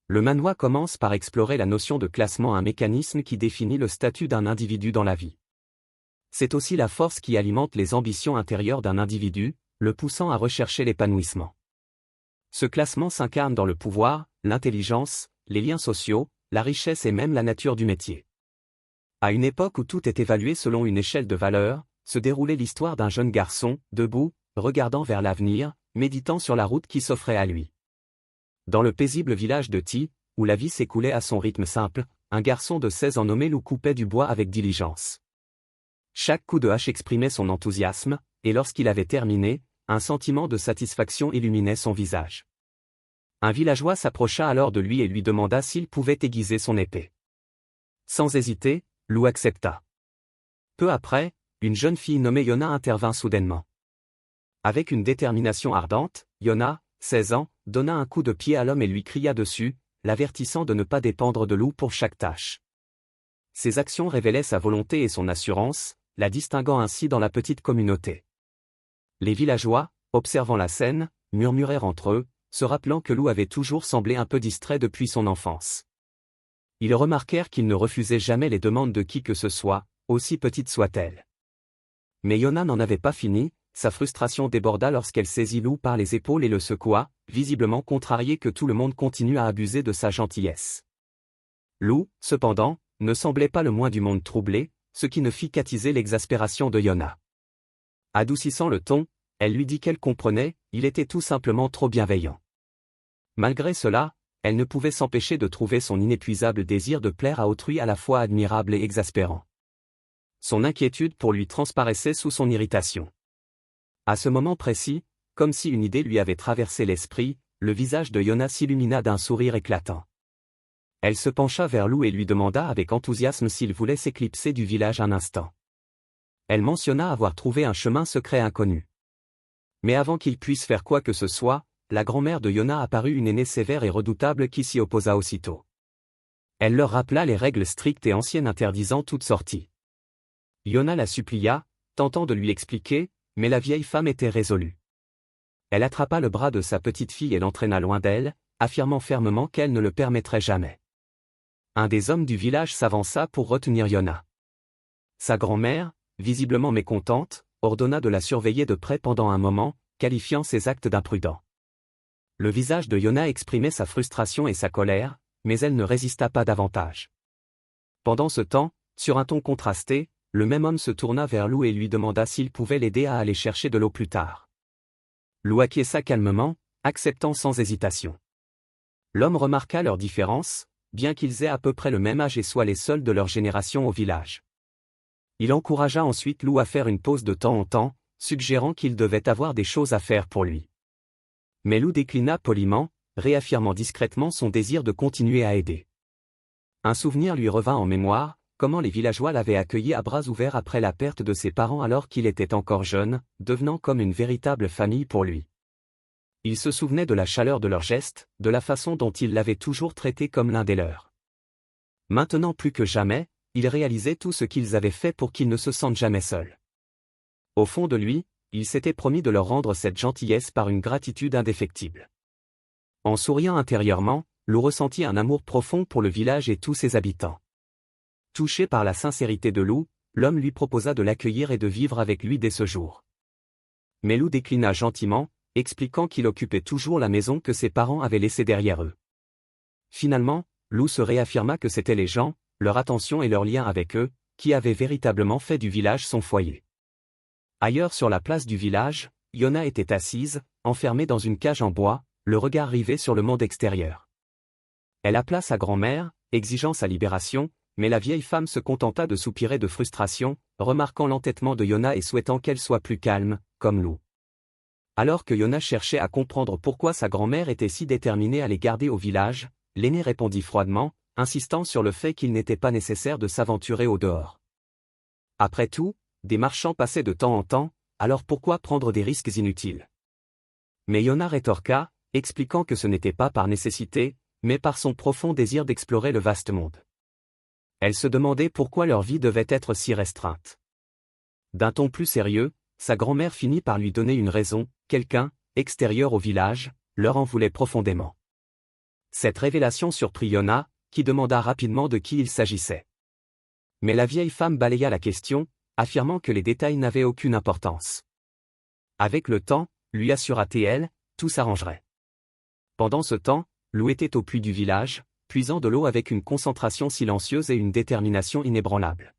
Le manhwa commence par explorer la notion de classement, un mécanisme qui définit le statut d'un individu dans la vie. C'est aussi la force qui alimente les ambitions intérieures d'un individu, le poussant à rechercher l'épanouissement. Ce classement s'incarne dans le pouvoir, l'intelligence, les liens sociaux, la richesse et même la nature du métier. À une époque où tout est évalué selon une échelle de valeurs, se déroulait l'histoire d'un jeune garçon, debout, regardant vers l'avenir, méditant sur la route qui s'offrait à lui. Dans le paisible village de Ti, où la vie s'écoulait à son rythme simple, un garçon de 16 ans nommé Lou coupait du bois avec diligence. Chaque coup de hache exprimait son enthousiasme, et lorsqu'il avait terminé, un sentiment de satisfaction illuminait son visage. Un villageois s'approcha alors de lui et lui demanda s'il pouvait aiguiser son épée. Sans hésiter, Lou accepta. Peu après, une jeune fille nommée Yona intervint soudainement. Avec une détermination ardente, Yona, 16 ans, donna un coup de pied à l'homme et lui cria dessus, l'avertissant de ne pas dépendre de Lou pour chaque tâche. Ses actions révélaient sa volonté et son assurance, la distinguant ainsi dans la petite communauté. Les villageois, observant la scène, murmurèrent entre eux, se rappelant que Lou avait toujours semblé un peu distrait depuis son enfance. Ils remarquèrent qu'il ne refusait jamais les demandes de qui que ce soit, aussi petite soit-elle. Mais Yona n'en avait pas fini, sa frustration déborda lorsqu'elle saisit Lou par les épaules et le secoua, visiblement contrarié que tout le monde continue à abuser de sa gentillesse. Lou, cependant, ne semblait pas le moins du monde troublé, ce qui ne fit qu'attiser l'exaspération de Yona. Adoucissant le ton, elle lui dit qu'elle comprenait, il était tout simplement trop bienveillant. Malgré cela, elle ne pouvait s'empêcher de trouver son inépuisable désir de plaire à autrui à la fois admirable et exaspérant. Son inquiétude pour lui transparaissait sous son irritation. À ce moment précis, comme si une idée lui avait traversé l'esprit, le visage de Yona s'illumina d'un sourire éclatant. Elle se pencha vers Lou et lui demanda avec enthousiasme s'il voulait s'éclipser du village un instant. Elle mentionna avoir trouvé un chemin secret inconnu. Mais avant qu'il puisse faire quoi que ce soit, la grand-mère de Yona apparut, une aînée sévère et redoutable qui s'y opposa aussitôt. Elle leur rappela les règles strictes et anciennes interdisant toute sortie. Yona la supplia, tentant de lui expliquer, mais la vieille femme était résolue. Elle attrapa le bras de sa petite fille et l'entraîna loin d'elle, affirmant fermement qu'elle ne le permettrait jamais. Un des hommes du village s'avança pour retenir Yona. Sa grand-mère, visiblement mécontente, ordonna de la surveiller de près pendant un moment, qualifiant ses actes d'imprudents. Le visage de Yona exprimait sa frustration et sa colère, mais elle ne résista pas davantage. Pendant ce temps, sur un ton contrasté, le même homme se tourna vers Lou et lui demanda s'il pouvait l'aider à aller chercher de l'eau plus tard. Lou acquiesça calmement, acceptant sans hésitation. L'homme remarqua leur différence, bien qu'ils aient à peu près le même âge et soient les seuls de leur génération au village. Il encouragea ensuite Lou à faire une pause de temps en temps, suggérant qu'il devait avoir des choses à faire pour lui. Mais Lou déclina poliment, réaffirmant discrètement son désir de continuer à aider. Un souvenir lui revint en mémoire, comment les villageois l'avaient accueilli à bras ouverts après la perte de ses parents alors qu'il était encore jeune, devenant comme une véritable famille pour lui. Il se souvenait de la chaleur de leurs gestes, de la façon dont ils l'avaient toujours traité comme l'un des leurs. Maintenant plus que jamais, il réalisait tout ce qu'ils avaient fait pour qu'ils ne se sentent jamais seuls. Au fond de lui, il s'était promis de leur rendre cette gentillesse par une gratitude indéfectible. En souriant intérieurement, Lou ressentit un amour profond pour le village et tous ses habitants. Touché par la sincérité de Lou, l'homme lui proposa de l'accueillir et de vivre avec lui dès ce jour. Mais Lou déclina gentiment, expliquant qu'il occupait toujours la maison que ses parents avaient laissée derrière eux. Finalement, Lou se réaffirma que c'étaient les gens, leur attention et leur lien avec eux, qui avaient véritablement fait du village son foyer. Ailleurs sur la place du village, Yona était assise, enfermée dans une cage en bois, le regard rivé sur le monde extérieur. Elle appela sa grand-mère, exigeant sa libération, mais la vieille femme se contenta de soupirer de frustration, remarquant l'entêtement de Yona et souhaitant qu'elle soit plus calme, comme Lou. Alors que Yona cherchait à comprendre pourquoi sa grand-mère était si déterminée à les garder au village, l'aîné répondit froidement, insistant sur le fait qu'il n'était pas nécessaire de s'aventurer au dehors. Après tout, des marchands passaient de temps en temps, alors pourquoi prendre des risques inutiles? Mais Yona rétorqua, expliquant que ce n'était pas par nécessité, mais par son profond désir d'explorer le vaste monde. Elle se demandait pourquoi leur vie devait être si restreinte. D'un ton plus sérieux, sa grand-mère finit par lui donner une raison, quelqu'un, extérieur au village, leur en voulait profondément. Cette révélation surprit Yona, qui demanda rapidement de qui il s'agissait. Mais la vieille femme balaya la question, affirmant que les détails n'avaient aucune importance. Avec le temps, lui assura-t-elle, tout s'arrangerait. Pendant ce temps, Lou était au puits du village, puisant de l'eau avec une concentration silencieuse et une détermination inébranlable.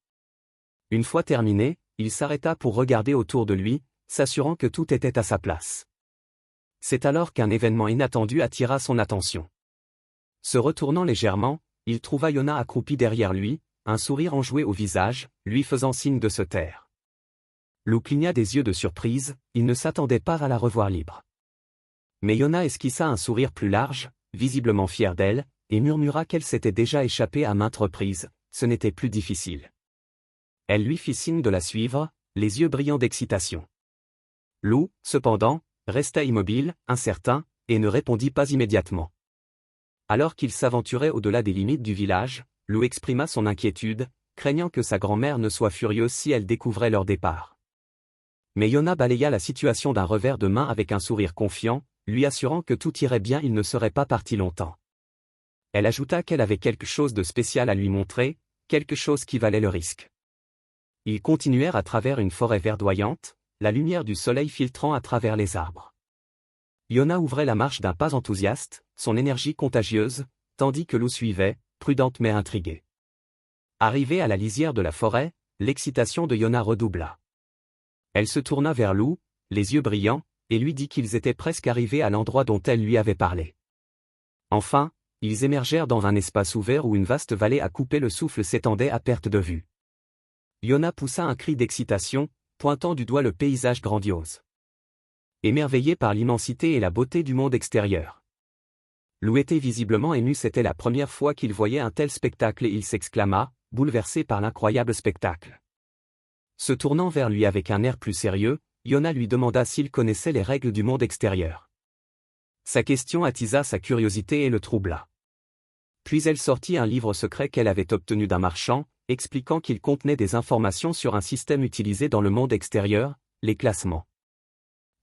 Une fois terminé, il s'arrêta pour regarder autour de lui, s'assurant que tout était à sa place. C'est alors qu'un événement inattendu attira son attention. Se retournant légèrement, il trouva Yona accroupie derrière lui, un sourire enjoué au visage, lui faisant signe de se taire. Lou cligna des yeux de surprise, il ne s'attendait pas à la revoir libre. Mais Yona esquissa un sourire plus large, visiblement fier d'elle, et murmura qu'elle s'était déjà échappée à maintes reprises, ce n'était plus difficile. Elle lui fit signe de la suivre, les yeux brillants d'excitation. Lou, cependant, resta immobile, incertain, et ne répondit pas immédiatement. Alors qu'il s'aventurait au-delà des limites du village, Lou exprima son inquiétude, craignant que sa grand-mère ne soit furieuse si elle découvrait leur départ. Mais Yona balaya la situation d'un revers de main avec un sourire confiant, lui assurant que tout irait bien, il ne serait pas parti longtemps. Elle ajouta qu'elle avait quelque chose de spécial à lui montrer, quelque chose qui valait le risque. Ils continuèrent à travers une forêt verdoyante, la lumière du soleil filtrant à travers les arbres. Yona ouvrait la marche d'un pas enthousiaste, son énergie contagieuse, tandis que Lou suivait, prudente mais intriguée. Arrivée à la lisière de la forêt, l'excitation de Yona redoubla. Elle se tourna vers Lou, les yeux brillants, et lui dit qu'ils étaient presque arrivés à l'endroit dont elle lui avait parlé. Enfin, ils émergèrent dans un espace ouvert où une vaste vallée à couper le souffle s'étendait à perte de vue. Yona poussa un cri d'excitation, pointant du doigt le paysage grandiose. Émerveillé par l'immensité et la beauté du monde extérieur. Lou était visiblement ému, c'était la première fois qu'il voyait un tel spectacle et il s'exclama, bouleversé par l'incroyable spectacle. Se tournant vers lui avec un air plus sérieux, Yona lui demanda s'il connaissait les règles du monde extérieur. Sa question attisa sa curiosité et le troubla. Puis elle sortit un livre secret qu'elle avait obtenu d'un marchand, expliquant qu'il contenait des informations sur un système utilisé dans le monde extérieur, les classements.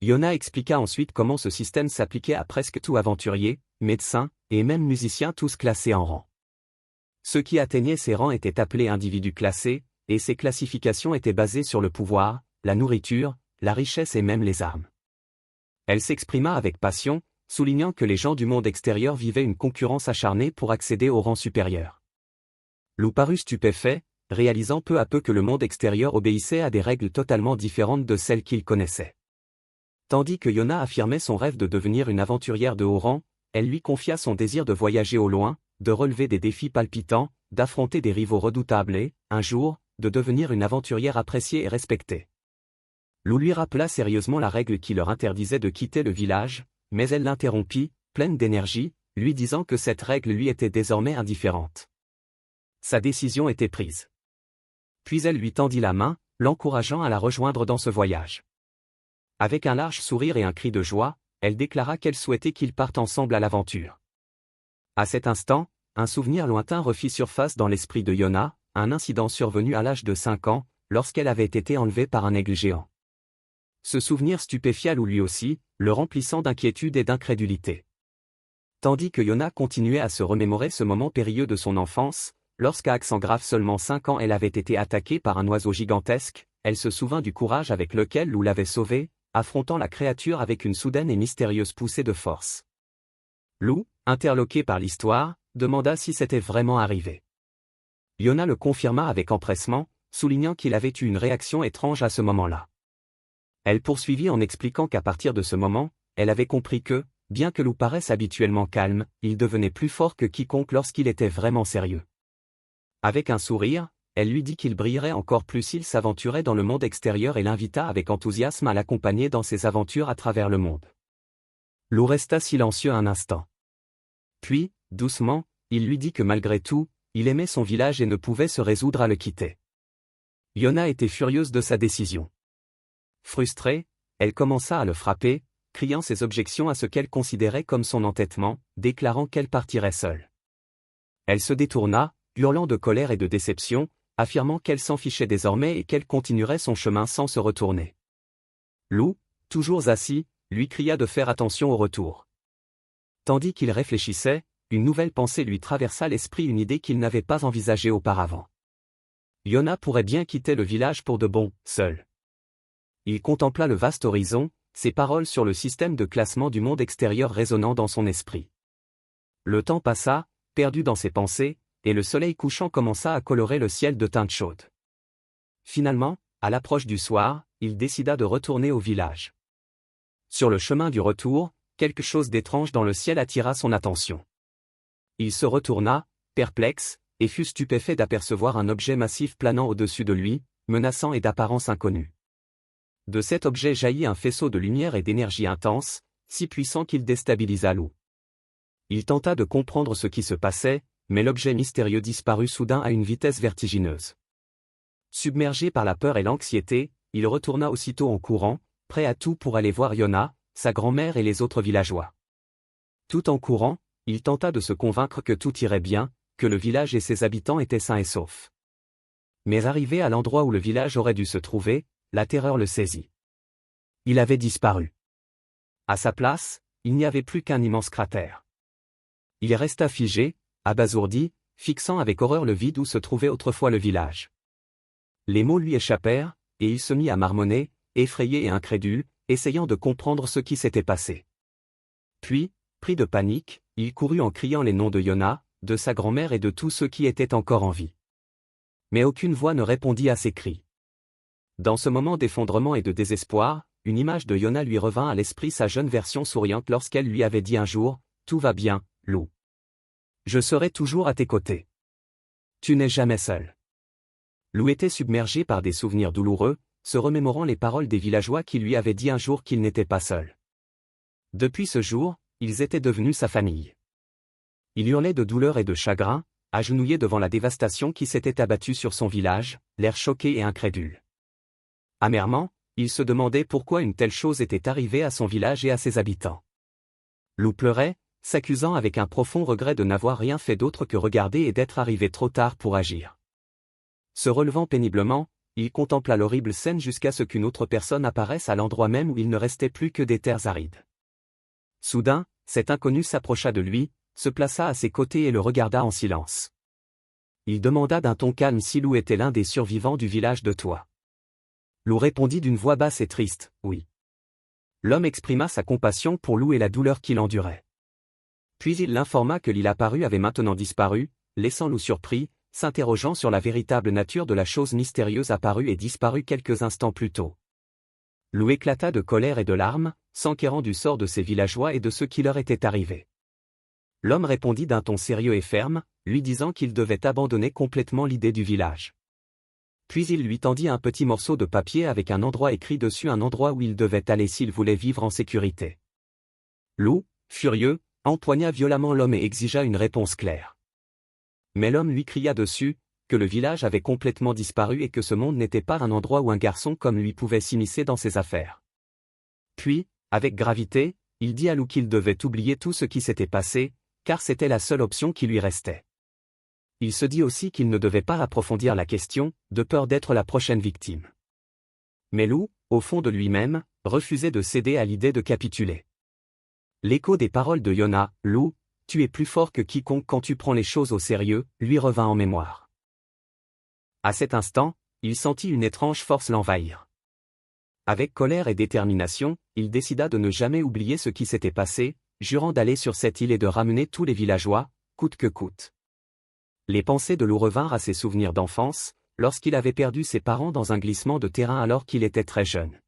Yona expliqua ensuite comment ce système s'appliquait à presque tout aventurier, médecin, et même musicien, tous classés en rangs. Ceux qui atteignaient ces rangs étaient appelés individus classés, et ces classifications étaient basées sur le pouvoir, la nourriture, la richesse et même les armes. Elle s'exprima avec passion, soulignant que les gens du monde extérieur vivaient une concurrence acharnée pour accéder au rang supérieur. Lou parut stupéfait, réalisant peu à peu que le monde extérieur obéissait à des règles totalement différentes de celles qu'il connaissait. Tandis que Yona affirmait son rêve de devenir une aventurière de haut rang, elle lui confia son désir de voyager au loin, de relever des défis palpitants, d'affronter des rivaux redoutables et, un jour, de devenir une aventurière appréciée et respectée. Lou lui rappela sérieusement la règle qui leur interdisait de quitter le village, mais elle l'interrompit, pleine d'énergie, lui disant que cette règle lui était désormais indifférente. Sa décision était prise. Puis elle lui tendit la main, l'encourageant à la rejoindre dans ce voyage. Avec un large sourire et un cri de joie, elle déclara qu'elle souhaitait qu'ils partent ensemble à l'aventure. À cet instant, un souvenir lointain refit surface dans l'esprit de Yona, un incident survenu à l'âge de 5 ans, lorsqu'elle avait été enlevée par un aigle géant. Ce souvenir stupéfia Lou lui aussi, le remplissant d'inquiétude et d'incrédulité. Tandis que Yona continuait à se remémorer ce moment périlleux de son enfance, lorsqu'à accent grave seulement 5 ans elle avait été attaquée par un oiseau gigantesque, elle se souvint du courage avec lequel Lou l'avait sauvée, affrontant la créature avec une soudaine et mystérieuse poussée de force. Lou, interloqué par l'histoire, demanda si c'était vraiment arrivé. Yona le confirma avec empressement, soulignant qu'il avait eu une réaction étrange à ce moment-là. Elle poursuivit en expliquant qu'à partir de ce moment, elle avait compris que, bien que Lou paraisse habituellement calme, il devenait plus fort que quiconque lorsqu'il était vraiment sérieux. Avec un sourire, elle lui dit qu'il brillerait encore plus s'il s'aventurait dans le monde extérieur et l'invita avec enthousiasme à l'accompagner dans ses aventures à travers le monde. Lou resta silencieux un instant. Puis, doucement, il lui dit que malgré tout, il aimait son village et ne pouvait se résoudre à le quitter. Yona était furieuse de sa décision. Frustrée, elle commença à le frapper, criant ses objections à ce qu'elle considérait comme son entêtement, déclarant qu'elle partirait seule. Elle se détourna, hurlant de colère et de déception, affirmant qu'elle s'en fichait désormais et qu'elle continuerait son chemin sans se retourner. Lou, toujours assis, lui cria de faire attention au retour. Tandis qu'il réfléchissait, une nouvelle pensée lui traversa l'esprit, une idée qu'il n'avait pas envisagée auparavant. Yona pourrait bien quitter le village pour de bon, seul. Il contempla le vaste horizon, ses paroles sur le système de classement du monde extérieur résonnant dans son esprit. Le temps passa, perdu dans ses pensées, et le soleil couchant commença à colorer le ciel de teintes chaudes. Finalement, à l'approche du soir, il décida de retourner au village. Sur le chemin du retour, quelque chose d'étrange dans le ciel attira son attention. Il se retourna, perplexe, et fut stupéfait d'apercevoir un objet massif planant au-dessus de lui, menaçant et d'apparence inconnue. De cet objet jaillit un faisceau de lumière et d'énergie intense, si puissant qu'il déstabilisa Lou. Il tenta de comprendre ce qui se passait, mais l'objet mystérieux disparut soudain à une vitesse vertigineuse. Submergé par la peur et l'anxiété, il retourna aussitôt en courant, prêt à tout pour aller voir Yona, sa grand-mère et les autres villageois. Tout en courant, il tenta de se convaincre que tout irait bien, que le village et ses habitants étaient sains et saufs. Mais arrivé à l'endroit où le village aurait dû se trouver, la terreur le saisit. Il avait disparu. À sa place, il n'y avait plus qu'un immense cratère. Il resta figé, abasourdi, fixant avec horreur le vide où se trouvait autrefois le village. Les mots lui échappèrent, et il se mit à marmonner, effrayé et incrédule, essayant de comprendre ce qui s'était passé. Puis, pris de panique, il courut en criant les noms de Yona, de sa grand-mère et de tous ceux qui étaient encore en vie. Mais aucune voix ne répondit à ses cris. Dans ce moment d'effondrement et de désespoir, une image de Yona lui revint à l'esprit, sa jeune version souriante lorsqu'elle lui avait dit un jour « Tout va bien, Lou. Je serai toujours à tes côtés. Tu n'es jamais seul. » Lou était submergé par des souvenirs douloureux, se remémorant les paroles des villageois qui lui avaient dit un jour qu'il n'était pas seul. Depuis ce jour, ils étaient devenus sa famille. Il hurlait de douleur et de chagrin, agenouillé devant la dévastation qui s'était abattue sur son village, l'air choqué et incrédule. Amèrement, il se demandait pourquoi une telle chose était arrivée à son village et à ses habitants. Lou pleurait, s'accusant avec un profond regret de n'avoir rien fait d'autre que regarder et d'être arrivé trop tard pour agir. Se relevant péniblement, il contempla l'horrible scène jusqu'à ce qu'une autre personne apparaisse à l'endroit même où il ne restait plus que des terres arides. Soudain, cet inconnu s'approcha de lui, se plaça à ses côtés et le regarda en silence. Il demanda d'un ton calme si Lou était l'un des survivants du village de Toit. Lou répondit d'une voix basse et triste, « Oui. » L'homme exprima sa compassion pour Lou et la douleur qu'il endurait. Puis il l'informa que l'île apparue avait maintenant disparu, laissant Lou surpris, s'interrogeant sur la véritable nature de la chose mystérieuse apparue et disparue quelques instants plus tôt. Lou éclata de colère et de larmes, s'enquérant du sort de ses villageois et de ce qui leur était arrivé. L'homme répondit d'un ton sérieux et ferme, lui disant qu'il devait abandonner complètement l'idée du village. Puis il lui tendit un petit morceau de papier avec un endroit écrit dessus, un endroit où il devait aller s'il voulait vivre en sécurité. Lou, furieux, empoigna violemment l'homme et exigea une réponse claire. Mais l'homme lui cria dessus, que le village avait complètement disparu et que ce monde n'était pas un endroit où un garçon comme lui pouvait s'immiscer dans ses affaires. Puis, avec gravité, il dit à Lou qu'il devait oublier tout ce qui s'était passé, car c'était la seule option qui lui restait. Il se dit aussi qu'il ne devait pas approfondir la question, de peur d'être la prochaine victime. Mais Lou, au fond de lui-même, refusait de céder à l'idée de capituler. L'écho des paroles de Yona, « Lou, tu es plus fort que quiconque quand tu prends les choses au sérieux », lui revint en mémoire. À cet instant, il sentit une étrange force l'envahir. Avec colère et détermination, il décida de ne jamais oublier ce qui s'était passé, jurant d'aller sur cette île et de ramener tous les villageois, coûte que coûte. Les pensées de Lou revinrent à ses souvenirs d'enfance, lorsqu'il avait perdu ses parents dans un glissement de terrain alors qu'il était très jeune.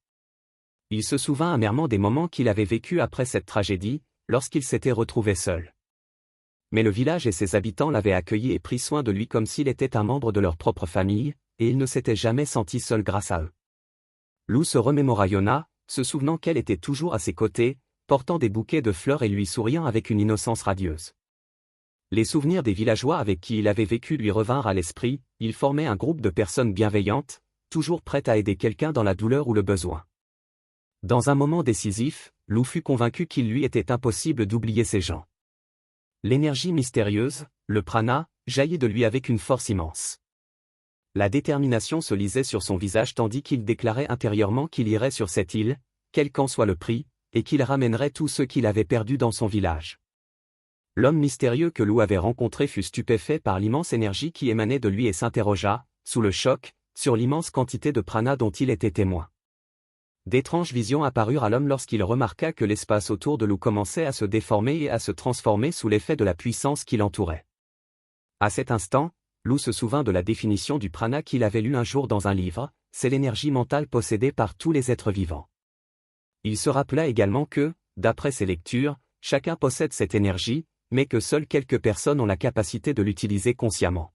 Il se souvint amèrement des moments qu'il avait vécus après cette tragédie, lorsqu'il s'était retrouvé seul. Mais le village et ses habitants l'avaient accueilli et pris soin de lui comme s'il était un membre de leur propre famille, et il ne s'était jamais senti seul grâce à eux. Lou se remémora Yona, se souvenant qu'elle était toujours à ses côtés, portant des bouquets de fleurs et lui souriant avec une innocence radieuse. Les souvenirs des villageois avec qui il avait vécu lui revinrent à l'esprit, ils formaient un groupe de personnes bienveillantes, toujours prêtes à aider quelqu'un dans la douleur ou le besoin. Dans un moment décisif, Lou fut convaincu qu'il lui était impossible d'oublier ces gens. L'énergie mystérieuse, le prana, jaillit de lui avec une force immense. La détermination se lisait sur son visage tandis qu'il déclarait intérieurement qu'il irait sur cette île, quel qu'en soit le prix, et qu'il ramènerait tous ceux qu'il avait perdus dans son village. L'homme mystérieux que Lou avait rencontré fut stupéfait par l'immense énergie qui émanait de lui et s'interrogea, sous le choc, sur l'immense quantité de prana dont il était témoin. D'étranges visions apparurent à l'homme lorsqu'il remarqua que l'espace autour de Lou commençait à se déformer et à se transformer sous l'effet de la puissance qui l'entourait. À cet instant, Lou se souvint de la définition du prana qu'il avait lue un jour dans un livre, c'est l'énergie mentale possédée par tous les êtres vivants. Il se rappela également que, d'après ses lectures, chacun possède cette énergie, mais que seules quelques personnes ont la capacité de l'utiliser consciemment.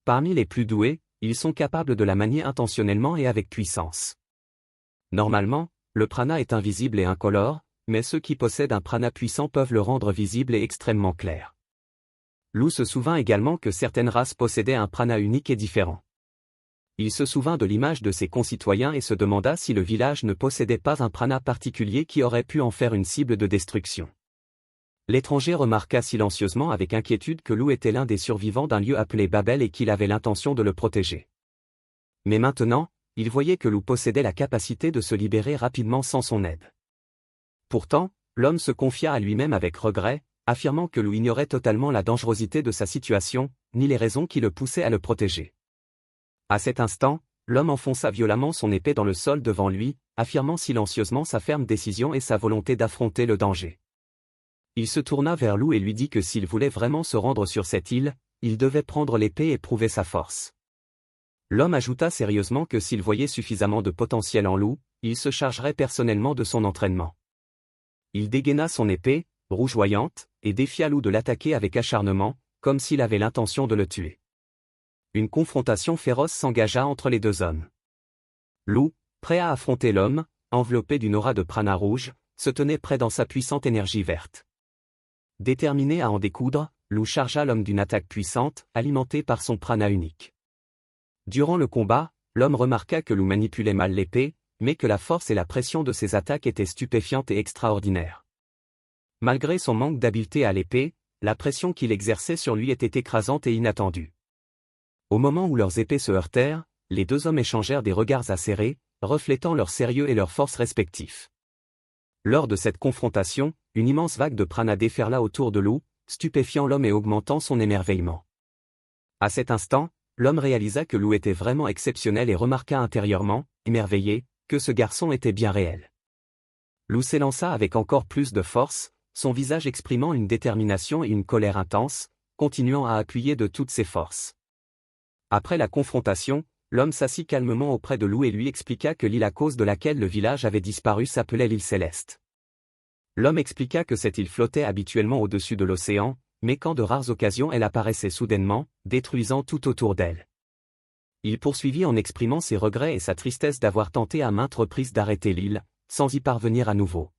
Parmi les plus doués, ils sont capables de la manier intentionnellement et avec puissance. Normalement, le prana est invisible et incolore, mais ceux qui possèdent un prana puissant peuvent le rendre visible et extrêmement clair. Lou se souvint également que certaines races possédaient un prana unique et différent. Il se souvint de l'image de ses concitoyens et se demanda si le village ne possédait pas un prana particulier qui aurait pu en faire une cible de destruction. L'étranger remarqua silencieusement avec inquiétude que Lou était l'un des survivants d'un lieu appelé Babel et qu'il avait l'intention de le protéger. Mais maintenant, il voyait que Lou possédait la capacité de se libérer rapidement sans son aide. Pourtant, l'homme se confia à lui-même avec regret, affirmant que Lou ignorait totalement la dangerosité de sa situation, ni les raisons qui le poussaient à le protéger. À cet instant, l'homme enfonça violemment son épée dans le sol devant lui, affirmant silencieusement sa ferme décision et sa volonté d'affronter le danger. Il se tourna vers Lou et lui dit que s'il voulait vraiment se rendre sur cette île, il devait prendre l'épée et prouver sa force. L'homme ajouta sérieusement que s'il voyait suffisamment de potentiel en Lou, il se chargerait personnellement de son entraînement. Il dégaina son épée, rougeoyante, et défia Lou de l'attaquer avec acharnement, comme s'il avait l'intention de le tuer. Une confrontation féroce s'engagea entre les deux hommes. Lou, prêt à affronter l'homme, enveloppé d'une aura de prana rouge, se tenait prêt dans sa puissante énergie verte. Déterminé à en découdre, Lou chargea l'homme d'une attaque puissante, alimentée par son prana unique. Durant le combat, l'homme remarqua que Lou manipulait mal l'épée, mais que la force et la pression de ses attaques étaient stupéfiantes et extraordinaires. Malgré son manque d'habileté à l'épée, la pression qu'il exerçait sur lui était écrasante et inattendue. Au moment où leurs épées se heurtèrent, les deux hommes échangèrent des regards acérés, reflétant leur sérieux et leur force respectifs. Lors de cette confrontation, une immense vague de prana déferla autour de Lou, stupéfiant l'homme et augmentant son émerveillement. À cet instant, l'homme réalisa que Lou était vraiment exceptionnel et remarqua intérieurement, émerveillé, que ce garçon était bien réel. Lou s'élança avec encore plus de force, son visage exprimant une détermination et une colère intense, continuant à appuyer de toutes ses forces. Après la confrontation, l'homme s'assit calmement auprès de Lou et lui expliqua que l'île à cause de laquelle le village avait disparu s'appelait l'île Céleste. L'homme expliqua que cette île flottait habituellement au-dessus de l'océan, mais qu'en de rares occasions elle apparaissait soudainement, détruisant tout autour d'elle. Il poursuivit en exprimant ses regrets et sa tristesse d'avoir tenté à maintes reprises d'arrêter l'île, sans y parvenir à nouveau.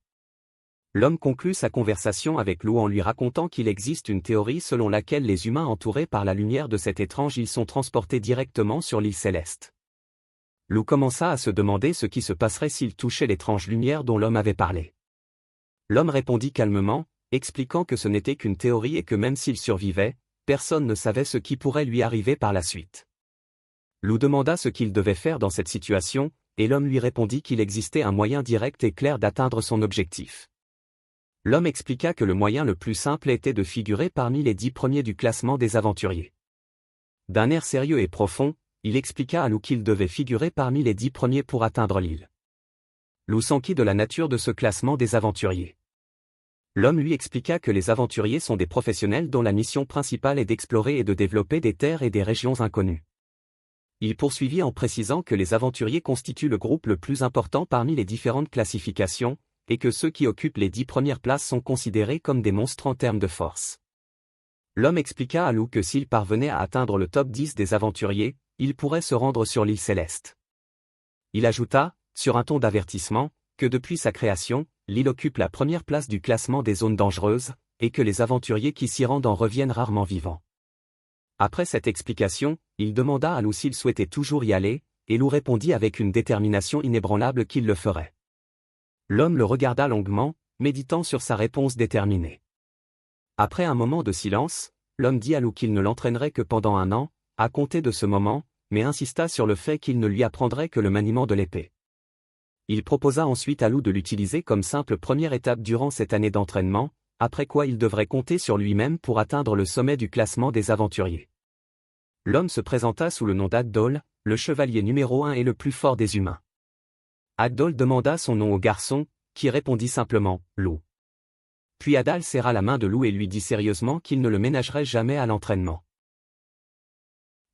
L'homme conclut sa conversation avec Lou en lui racontant qu'il existe une théorie selon laquelle les humains entourés par la lumière de cette étrange île sont transportés directement sur l'île Céleste. Lou commença à se demander ce qui se passerait s'il touchait l'étrange lumière dont l'homme avait parlé. L'homme répondit calmement, expliquant que ce n'était qu'une théorie et que même s'il survivait, personne ne savait ce qui pourrait lui arriver par la suite. Lou demanda ce qu'il devait faire dans cette situation, et l'homme lui répondit qu'il existait un moyen direct et clair d'atteindre son objectif. L'homme expliqua que le moyen le plus simple était de figurer parmi les 10 premiers du classement des aventuriers. D'un air sérieux et profond, il expliqua à Lou qu'il devait figurer parmi les 10 premiers pour atteindre l'île. Lou s'enquit de la nature de ce classement des aventuriers. L'homme lui expliqua que les aventuriers sont des professionnels dont la mission principale est d'explorer et de développer des terres et des régions inconnues. Il poursuivit en précisant que les aventuriers constituent le groupe le plus important parmi les différentes classifications, et que ceux qui occupent les 10 premières places sont considérés comme des monstres en termes de force. L'homme expliqua à Lou que s'il parvenait à atteindre le top 10 des aventuriers, il pourrait se rendre sur l'île Céleste. Il ajouta, sur un ton d'avertissement, que depuis sa création, l'île occupe la première place du classement des zones dangereuses, et que les aventuriers qui s'y rendent en reviennent rarement vivants. Après cette explication, il demanda à Lou s'il souhaitait toujours y aller, et Lou répondit avec une détermination inébranlable qu'il le ferait. L'homme le regarda longuement, méditant sur sa réponse déterminée. Après un moment de silence, l'homme dit à Lou qu'il ne l'entraînerait que pendant 1 an, à compter de ce moment, mais insista sur le fait qu'il ne lui apprendrait que le maniement de l'épée. Il proposa ensuite à Lou de l'utiliser comme simple première étape durant cette année d'entraînement, après quoi il devrait compter sur lui-même pour atteindre le sommet du classement des aventuriers. L'homme se présenta sous le nom d'Adol, le chevalier numéro 1 et le plus fort des humains. Adol demanda son nom au garçon, qui répondit simplement « Lou ». Puis Adal serra la main de Lou et lui dit sérieusement qu'il ne le ménagerait jamais à l'entraînement.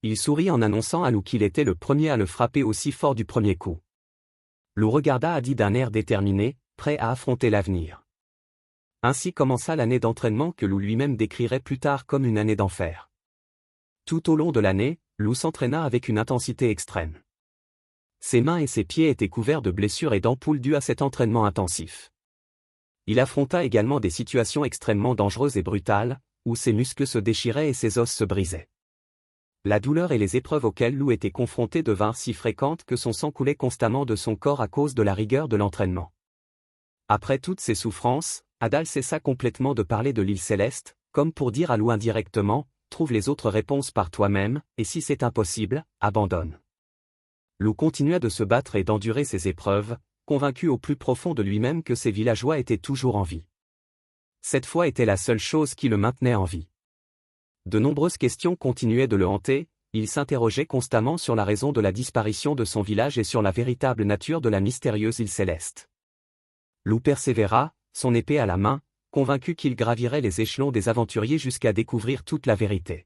Il sourit en annonçant à Lou qu'il était le premier à le frapper aussi fort du premier coup. Lou regarda Adi d'un air déterminé, prêt à affronter l'avenir. Ainsi commença l'année d'entraînement que Lou lui-même décrirait plus tard comme une année d'enfer. Tout au long de l'année, Lou s'entraîna avec une intensité extrême. Ses mains et ses pieds étaient couverts de blessures et d'ampoules dues à cet entraînement intensif. Il affronta également des situations extrêmement dangereuses et brutales, où ses muscles se déchiraient et ses os se brisaient. La douleur et les épreuves auxquelles Lou était confronté devinrent si fréquentes que son sang coulait constamment de son corps à cause de la rigueur de l'entraînement. Après toutes ces souffrances, Adal cessa complètement de parler de l'île céleste, comme pour dire à Lou indirectement, trouve les autres réponses par toi-même, et si c'est impossible, abandonne. Lou continua de se battre et d'endurer ses épreuves, convaincu au plus profond de lui-même que ses villageois étaient toujours en vie. Cette foi était la seule chose qui le maintenait en vie. De nombreuses questions continuaient de le hanter, il s'interrogeait constamment sur la raison de la disparition de son village et sur la véritable nature de la mystérieuse île céleste. Lou persévéra, son épée à la main, convaincu qu'il gravirait les échelons des aventuriers jusqu'à découvrir toute la vérité.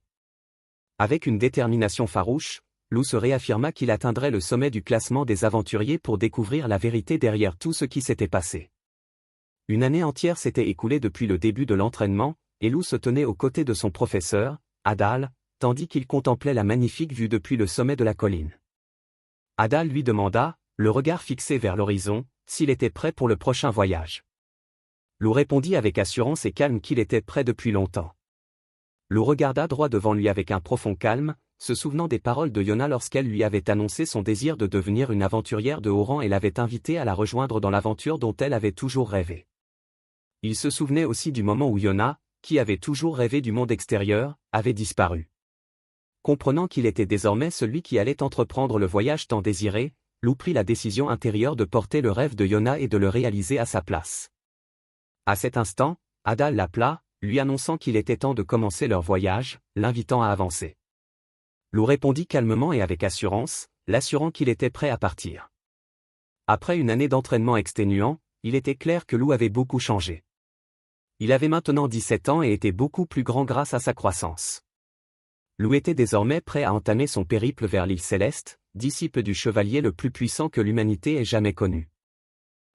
Avec une détermination farouche, Lou se réaffirma qu'il atteindrait le sommet du classement des aventuriers pour découvrir la vérité derrière tout ce qui s'était passé. Une année entière s'était écoulée depuis le début de l'entraînement, et Lou se tenait aux côtés de son professeur, Adal, tandis qu'il contemplait la magnifique vue depuis le sommet de la colline. Adal lui demanda, le regard fixé vers l'horizon, s'il était prêt pour le prochain voyage. Lou répondit avec assurance et calme qu'il était prêt depuis longtemps. Lou regarda droit devant lui avec un profond calme, se souvenant des paroles de Yona lorsqu'elle lui avait annoncé son désir de devenir une aventurière de haut rang et l'avait invitée à la rejoindre dans l'aventure dont elle avait toujours rêvé. Il se souvenait aussi du moment où Yona, qui avait toujours rêvé du monde extérieur, avait disparu. Comprenant qu'il était désormais celui qui allait entreprendre le voyage tant désiré, Lou prit la décision intérieure de porter le rêve de Yona et de le réaliser à sa place. À cet instant, Adal l'appela, lui annonçant qu'il était temps de commencer leur voyage, l'invitant à avancer. Lou répondit calmement et avec assurance, l'assurant qu'il était prêt à partir. Après une année d'entraînement exténuant, il était clair que Lou avait beaucoup changé. Il avait maintenant 17 ans et était beaucoup plus grand grâce à sa croissance. Lou était désormais prêt à entamer son périple vers l'île céleste, disciple du chevalier le plus puissant que l'humanité ait jamais connu.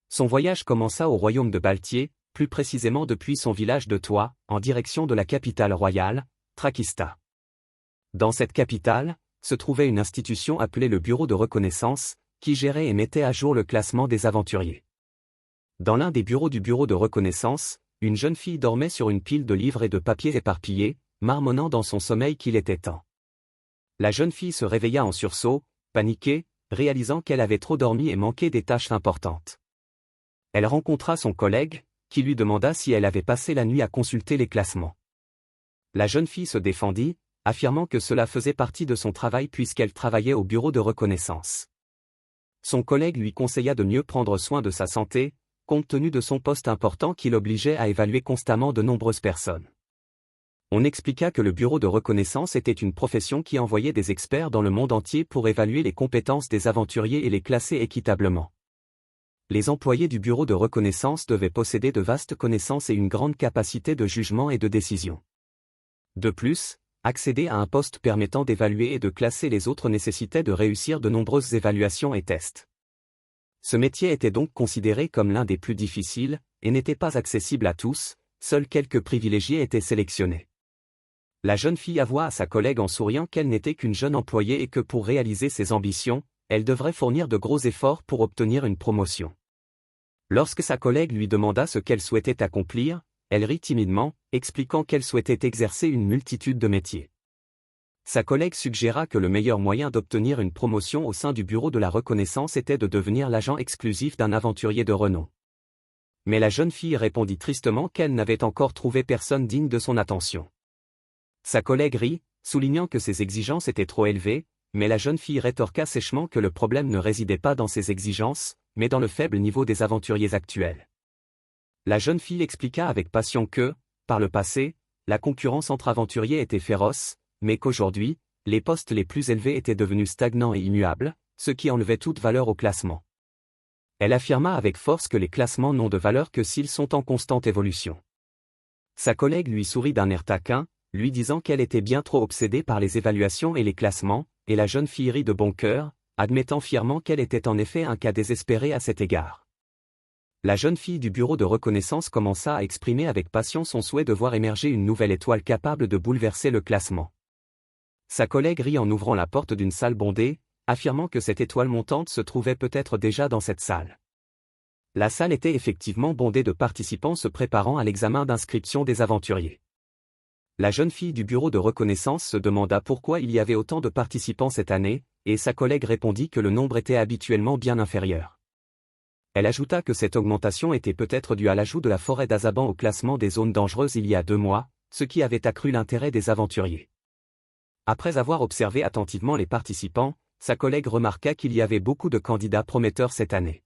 Son voyage commença au royaume de Baltier, plus précisément depuis son village de Toit, en direction de la capitale royale, Trakista. Dans cette capitale, se trouvait une institution appelée le Bureau de reconnaissance, qui gérait et mettait à jour le classement des aventuriers. Dans l'un des bureaux du Bureau de reconnaissance, une jeune fille dormait sur une pile de livres et de papiers éparpillés, marmonnant dans son sommeil qu'il était temps. La jeune fille se réveilla en sursaut, paniquée, réalisant qu'elle avait trop dormi et manqué des tâches importantes. Elle rencontra son collègue, qui lui demanda si elle avait passé la nuit à consulter les classements. La jeune fille se défendit, affirmant que cela faisait partie de son travail puisqu'elle travaillait au bureau de reconnaissance. Son collègue lui conseilla de mieux prendre soin de sa santé, compte tenu de son poste important qui l'obligeait à évaluer constamment de nombreuses personnes. On expliqua que le bureau de reconnaissance était une profession qui envoyait des experts dans le monde entier pour évaluer les compétences des aventuriers et les classer équitablement. Les employés du bureau de reconnaissance devaient posséder de vastes connaissances et une grande capacité de jugement et de décision. De plus, accéder à un poste permettant d'évaluer et de classer les autres nécessitait de réussir de nombreuses évaluations et tests. Ce métier était donc considéré comme l'un des plus difficiles, et n'était pas accessible à tous, seuls quelques privilégiés étaient sélectionnés. La jeune fille avoua à sa collègue en souriant qu'elle n'était qu'une jeune employée et que pour réaliser ses ambitions, elle devrait fournir de gros efforts pour obtenir une promotion. Lorsque sa collègue lui demanda ce qu'elle souhaitait accomplir, elle rit timidement, expliquant qu'elle souhaitait exercer une multitude de métiers. Sa collègue suggéra que le meilleur moyen d'obtenir une promotion au sein du bureau de la reconnaissance était de devenir l'agent exclusif d'un aventurier de renom. Mais la jeune fille répondit tristement qu'elle n'avait encore trouvé personne digne de son attention. Sa collègue rit, soulignant que ses exigences étaient trop élevées, mais la jeune fille rétorqua sèchement que le problème ne résidait pas dans ses exigences, mais dans le faible niveau des aventuriers actuels. La jeune fille expliqua avec passion que, par le passé, la concurrence entre aventuriers était féroce, mais qu'aujourd'hui, les postes les plus élevés étaient devenus stagnants et immuables, ce qui enlevait toute valeur au classement. Elle affirma avec force que les classements n'ont de valeur que s'ils sont en constante évolution. Sa collègue lui sourit d'un air taquin, lui disant qu'elle était bien trop obsédée par les évaluations et les classements, et la jeune fille rit de bon cœur, admettant fièrement qu'elle était en effet un cas désespéré à cet égard. La jeune fille du bureau de reconnaissance commença à exprimer avec passion son souhait de voir émerger une nouvelle étoile capable de bouleverser le classement. Sa collègue rit en ouvrant la porte d'une salle bondée, affirmant que cette étoile montante se trouvait peut-être déjà dans cette salle. La salle était effectivement bondée de participants se préparant à l'examen d'inscription des aventuriers. La jeune fille du bureau de reconnaissance se demanda pourquoi il y avait autant de participants cette année, et sa collègue répondit que le nombre était habituellement bien inférieur. Elle ajouta que cette augmentation était peut-être due à l'ajout de la forêt d'Azaban au classement des zones dangereuses il y a 2 mois, ce qui avait accru l'intérêt des aventuriers. Après avoir observé attentivement les participants, sa collègue remarqua qu'il y avait beaucoup de candidats prometteurs cette année.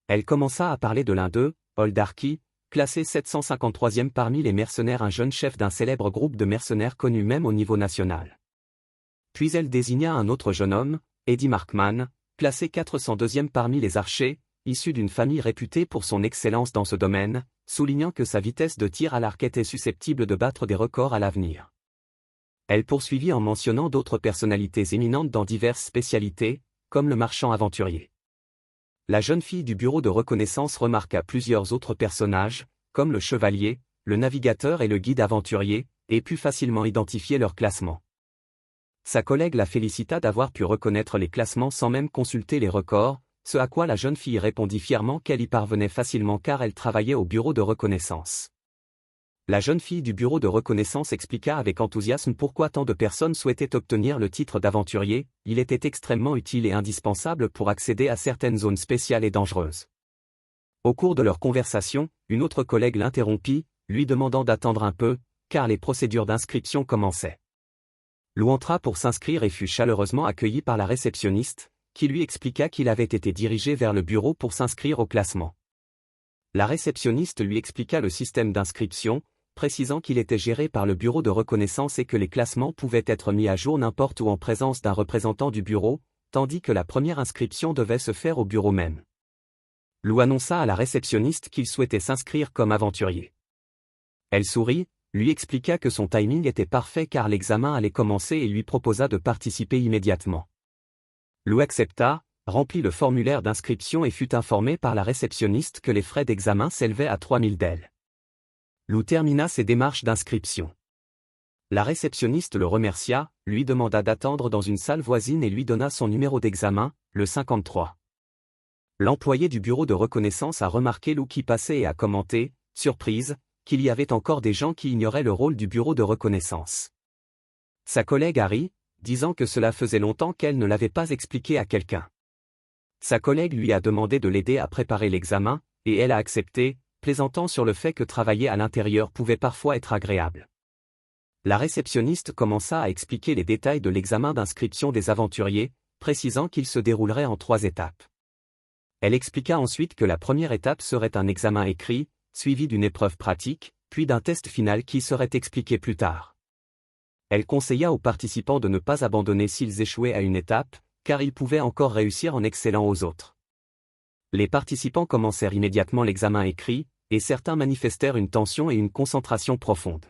Elle commença à parler de l'un d'eux, Oldarki, classé 753e parmi les mercenaires, un jeune chef d'un célèbre groupe de mercenaires connu même au niveau national. Puis elle désigna un autre jeune homme, Eddie Markman, classé 402e parmi les archers, issu d'une famille réputée pour son excellence dans ce domaine, soulignant que sa vitesse de tir à l'arc était susceptible de battre des records à l'avenir. Elle poursuivit en mentionnant d'autres personnalités éminentes dans diverses spécialités, comme le marchand aventurier. La jeune fille du bureau de reconnaissance remarqua plusieurs autres personnages, comme le chevalier, le navigateur et le guide aventurier, et put facilement identifier leur classement. Sa collègue la félicita d'avoir pu reconnaître les classements sans même consulter les records, ce à quoi la jeune fille répondit fièrement qu'elle y parvenait facilement car elle travaillait au bureau de reconnaissance. La jeune fille du bureau de reconnaissance expliqua avec enthousiasme pourquoi tant de personnes souhaitaient obtenir le titre d'aventurier, il était extrêmement utile et indispensable pour accéder à certaines zones spéciales et dangereuses. Au cours de leur conversation, une autre collègue l'interrompit, lui demandant d'attendre un peu, car les procédures d'inscription commençaient. Lou entra pour s'inscrire et fut chaleureusement accueilli par la réceptionniste, qui lui expliqua qu'il avait été dirigé vers le bureau pour s'inscrire au classement. La réceptionniste lui expliqua le système d'inscription, précisant qu'il était géré par le bureau de reconnaissance et que les classements pouvaient être mis à jour n'importe où en présence d'un représentant du bureau, tandis que la première inscription devait se faire au bureau même. Lou annonça à la réceptionniste qu'il souhaitait s'inscrire comme aventurier. Elle sourit, lui expliqua que son timing était parfait car l'examen allait commencer et lui proposa de participer immédiatement. Lou accepta, remplit le formulaire d'inscription et fut informé par la réceptionniste que les frais d'examen s'élevaient à 3000 DEL. Lou termina ses démarches d'inscription. La réceptionniste le remercia, lui demanda d'attendre dans une salle voisine et lui donna son numéro d'examen, le 53. L'employé du bureau de reconnaissance a remarqué Lou qui passait et a commenté, surprise, qu'il y avait encore des gens qui ignoraient le rôle du bureau de reconnaissance. Sa collègue a ri, disant que cela faisait longtemps qu'elle ne l'avait pas expliqué à quelqu'un. Sa collègue lui a demandé de l'aider à préparer l'examen, et elle a accepté, plaisantant sur le fait que travailler à l'intérieur pouvait parfois être agréable. La réceptionniste commença à expliquer les détails de l'examen d'inscription des aventuriers, précisant qu'il se déroulerait en 3 étapes. Elle expliqua ensuite que la première étape serait un examen écrit, suivi d'une épreuve pratique, puis d'un test final qui serait expliqué plus tard. Elle conseilla aux participants de ne pas abandonner s'ils échouaient à une étape, car ils pouvaient encore réussir en excellant aux autres. Les participants commencèrent immédiatement l'examen écrit, et certains manifestèrent une tension et une concentration profonde.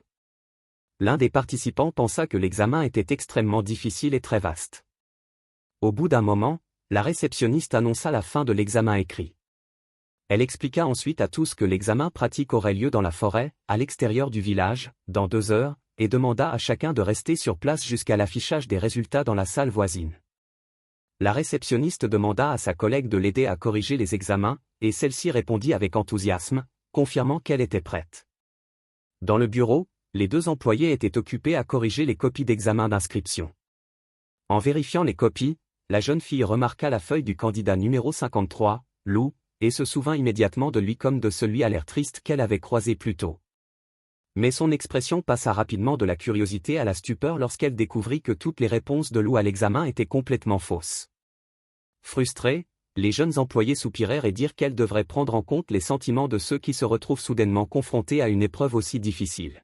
L'un des participants pensa que l'examen était extrêmement difficile et très vaste. Au bout d'un moment, la réceptionniste annonça la fin de l'examen écrit. Elle expliqua ensuite à tous que l'examen pratique aurait lieu dans la forêt, à l'extérieur du village, dans 2 heures, et demanda à chacun de rester sur place jusqu'à l'affichage des résultats dans la salle voisine. La réceptionniste demanda à sa collègue de l'aider à corriger les examens, et celle-ci répondit avec enthousiasme, confirmant qu'elle était prête. Dans le bureau, les 2 employés étaient occupés à corriger les copies d'examen d'inscription. En vérifiant les copies, la jeune fille remarqua la feuille du candidat numéro 53, Lou, et se souvint immédiatement de lui comme de celui à l'air triste qu'elle avait croisé plus tôt. Mais son expression passa rapidement de la curiosité à la stupeur lorsqu'elle découvrit que toutes les réponses de Lou à l'examen étaient complètement fausses. Frustrée, Les jeunes employés soupirèrent et dirent qu'elles devraient prendre en compte les sentiments de ceux qui se retrouvent soudainement confrontés à une épreuve aussi difficile.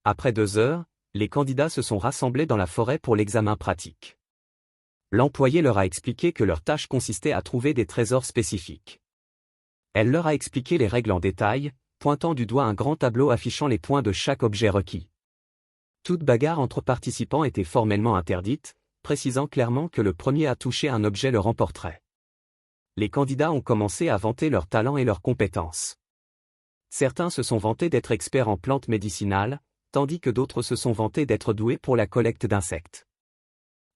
Après 2 heures, les candidats se sont rassemblés dans la forêt pour l'examen pratique. L'employé leur a expliqué que leur tâche consistait à trouver des trésors spécifiques. Elle leur a expliqué les règles en détail, pointant du doigt un grand tableau affichant les points de chaque objet requis. Toute bagarre entre participants était formellement interdite, précisant clairement que le premier à toucher un objet le remporterait. Les candidats ont commencé à vanter leurs talents et leurs compétences. Certains se sont vantés d'être experts en plantes médicinales, tandis que d'autres se sont vantés d'être doués pour la collecte d'insectes.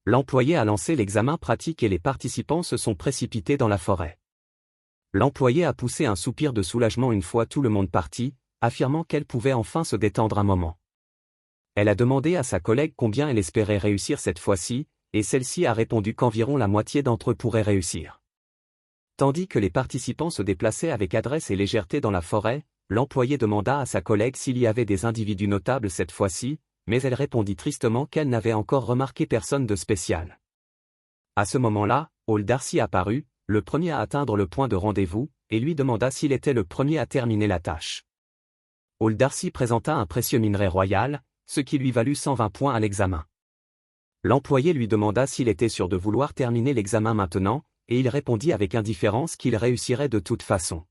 L'employé a lancé l'examen pratique et les participants se sont précipités dans la forêt. L'employé a poussé un soupir de soulagement une fois tout le monde parti, affirmant qu'elle pouvait enfin se détendre un moment. Elle a demandé à sa collègue combien elle espérait réussir cette fois-ci, et celle-ci a répondu qu'environ la moitié d'entre eux pourraient réussir. Tandis que les participants se déplaçaient avec adresse et légèreté dans la forêt, l'employé demanda à sa collègue s'il y avait des individus notables cette fois-ci, mais elle répondit tristement qu'elle n'avait encore remarqué personne de spécial. À ce moment-là, Hall Darcy apparut, le premier à atteindre le point de rendez-vous, et lui demanda s'il était le premier à terminer la tâche. Hall Darcy présenta un précieux minerai royal, ce qui lui valut 120 points à l'examen. L'employé lui demanda s'il était sûr de vouloir terminer l'examen maintenant, et il répondit avec indifférence qu'il réussirait de toute façon.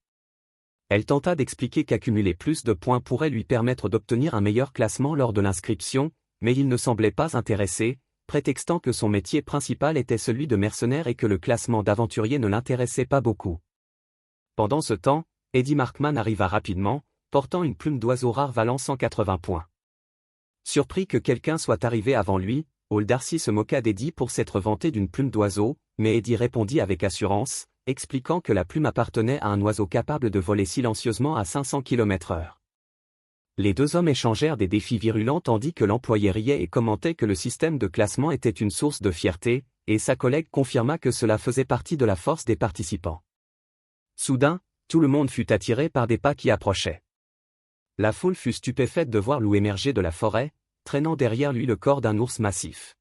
Elle tenta d'expliquer qu'accumuler plus de points pourrait lui permettre d'obtenir un meilleur classement lors de l'inscription, mais il ne semblait pas intéressé, prétextant que son métier principal était celui de mercenaire et que le classement d'aventurier ne l'intéressait pas beaucoup. Pendant ce temps, Eddie Markman arriva rapidement, portant une plume d'oiseau rare valant 180 points. Surpris que quelqu'un soit arrivé avant lui, Hall Darcy se moqua d'Eddie pour s'être vanté d'une plume d'oiseau, mais Eddie répondit avec assurance, expliquant que la plume appartenait à un oiseau capable de voler silencieusement à 500 km/h. Les deux hommes échangèrent des défis virulents tandis que l'employé riait et commentait que le système de classement était une source de fierté, et sa collègue confirma que cela faisait partie de la force des participants. Soudain, tout le monde fut attiré par des pas qui approchaient. La foule fut stupéfaite de voir Lou émerger de la forêt, traînant derrière lui le corps d'un ours massif.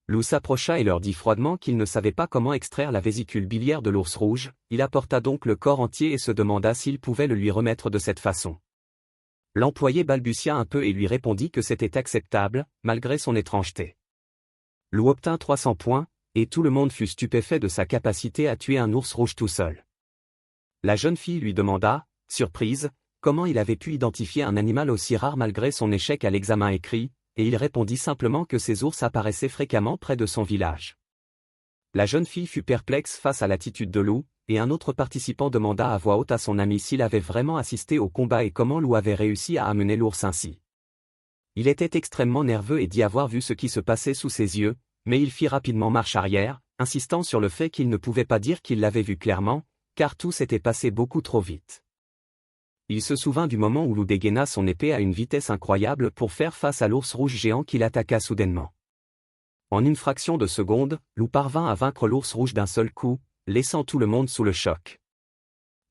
Lou s'approcha et leur dit froidement qu'il ne savait pas comment extraire la vésicule biliaire de l'ours rouge, il apporta donc le corps entier et se demanda s'il pouvait le lui remettre de cette façon. L'employé balbutia un peu et lui répondit que c'était acceptable, malgré son étrangeté. Lou obtint 300 points, et tout le monde fut stupéfait de sa capacité à tuer un ours rouge tout seul. La jeune fille lui demanda, surprise, comment il avait pu identifier un animal aussi rare malgré son échec à l'examen écrit, et il répondit simplement que ces ours apparaissaient fréquemment près de son village. La jeune fille fut perplexe face à l'attitude de Lou, et un autre participant demanda à voix haute à son ami s'il avait vraiment assisté au combat et comment Lou avait réussi à amener l'ours ainsi. Il était extrêmement nerveux et dit avoir vu ce qui se passait sous ses yeux, mais il fit rapidement marche arrière, insistant sur le fait qu'il ne pouvait pas dire qu'il l'avait vu clairement, car tout s'était passé beaucoup trop vite. Il se souvint du moment où Lou dégaina son épée à une vitesse incroyable pour faire face à l'ours rouge géant qui l'attaqua soudainement. En une fraction de seconde, Lou parvint à vaincre l'ours rouge d'un seul coup, laissant tout le monde sous le choc.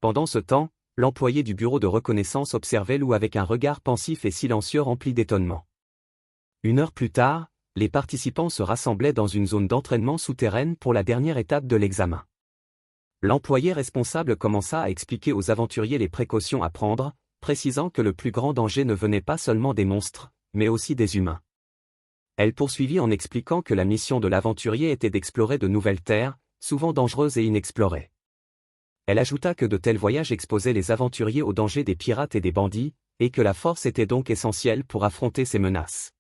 Pendant ce temps, l'employé du bureau de reconnaissance observait Lou avec un regard pensif et silencieux rempli d'étonnement. 1 heure plus tard, les participants se rassemblaient dans une zone d'entraînement souterraine pour la dernière étape de l'examen. L'employé responsable commença à expliquer aux aventuriers les précautions à prendre, précisant que le plus grand danger ne venait pas seulement des monstres, mais aussi des humains. Elle poursuivit en expliquant que la mission de l'aventurier était d'explorer de nouvelles terres, souvent dangereuses et inexplorées. Elle ajouta que de tels voyages exposaient les aventuriers aux dangers des pirates et des bandits, et que la force était donc essentielle pour affronter ces menaces.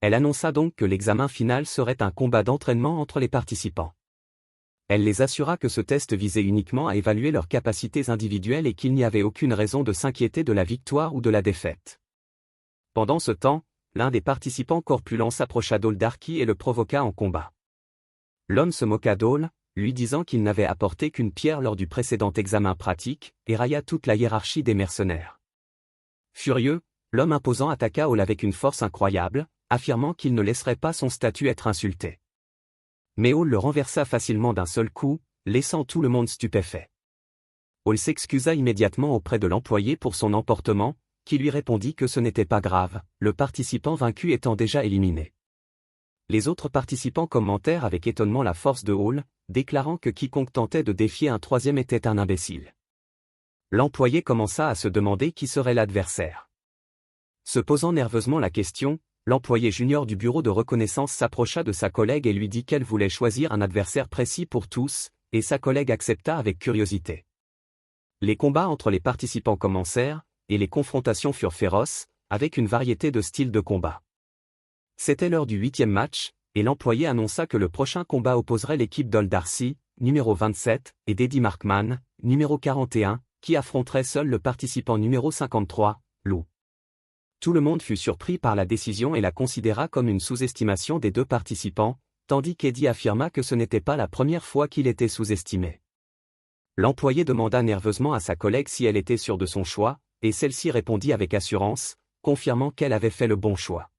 Elle annonça donc que l'examen final serait un combat d'entraînement entre les participants. Elle les assura que ce test visait uniquement à évaluer leurs capacités individuelles et qu'il n'y avait aucune raison de s'inquiéter de la victoire ou de la défaite. Pendant ce temps, l'un des participants corpulents s'approcha d'Hall Darcy et le provoqua en combat. L'homme se moqua d'Hall, lui disant qu'il n'avait apporté qu'une pierre lors du précédent examen pratique, et railla toute la hiérarchie des mercenaires. Furieux, l'homme imposant attaqua Hall avec une force incroyable, affirmant qu'il ne laisserait pas son statut être insulté. Mais Hall le renversa facilement d'un seul coup, laissant tout le monde stupéfait. Hall s'excusa immédiatement auprès de l'employé pour son emportement, qui lui répondit que ce n'était pas grave, le participant vaincu étant déjà éliminé. Les autres participants commentèrent avec étonnement la force de Hall, déclarant que quiconque tentait de défier un troisième était un imbécile. L'employé commença à se demander qui serait l'adversaire. Se posant nerveusement la question, l'employé junior du bureau de reconnaissance s'approcha de sa collègue et lui dit qu'elle voulait choisir un adversaire précis pour tous, et sa collègue accepta avec curiosité. Les combats entre les participants commencèrent, et les confrontations furent féroces, avec une variété de styles de combat. C'était l'heure du 8e match, et l'employé annonça que le prochain combat opposerait l'équipe d'Old Darcy, numéro 27, et d'Eddie Markman, numéro 41, qui affronterait seul le participant numéro 53, Lou. Tout le monde fut surpris par la décision et la considéra comme une sous-estimation des deux participants, tandis qu'Eddie affirma que ce n'était pas la première fois qu'il était sous-estimé. L'employé demanda nerveusement à sa collègue si elle était sûre de son choix, et celle-ci répondit avec assurance, confirmant qu'elle avait fait le bon choix.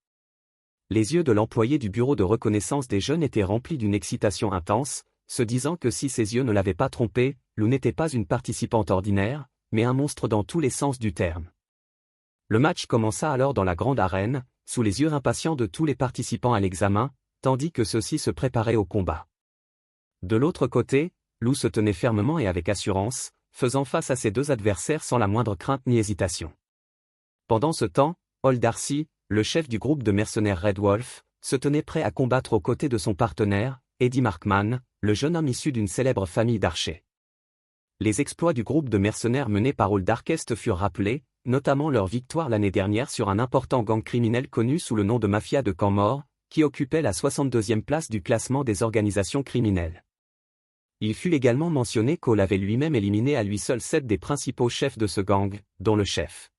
Les yeux de l'employé du bureau de reconnaissance des jeunes étaient remplis d'une excitation intense, se disant que si ses yeux ne l'avaient pas trompé, Lou n'était pas une participante ordinaire, mais un monstre dans tous les sens du terme. Le match commença alors dans la grande arène, sous les yeux impatients de tous les participants à l'examen, tandis que ceux-ci se préparaient au combat. De l'autre côté, Lou se tenait fermement et avec assurance, faisant face à ses deux adversaires sans la moindre crainte ni hésitation. Pendant ce temps, Old Darcy, le chef du groupe de mercenaires Red Wolf, se tenait prêt à combattre aux côtés de son partenaire, Eddie Markman, le jeune homme issu d'une célèbre famille d'archers. Les exploits du groupe de mercenaires menés par Old Darkest furent rappelés, notamment leur victoire l'année dernière sur un important gang criminel connu sous le nom de Mafia de Canmore, qui occupait la 62e place du classement des organisations criminelles. Il fut également mentionné qu'Hall avait lui-même éliminé à lui seul 7 des principaux chefs de ce gang, dont le chef.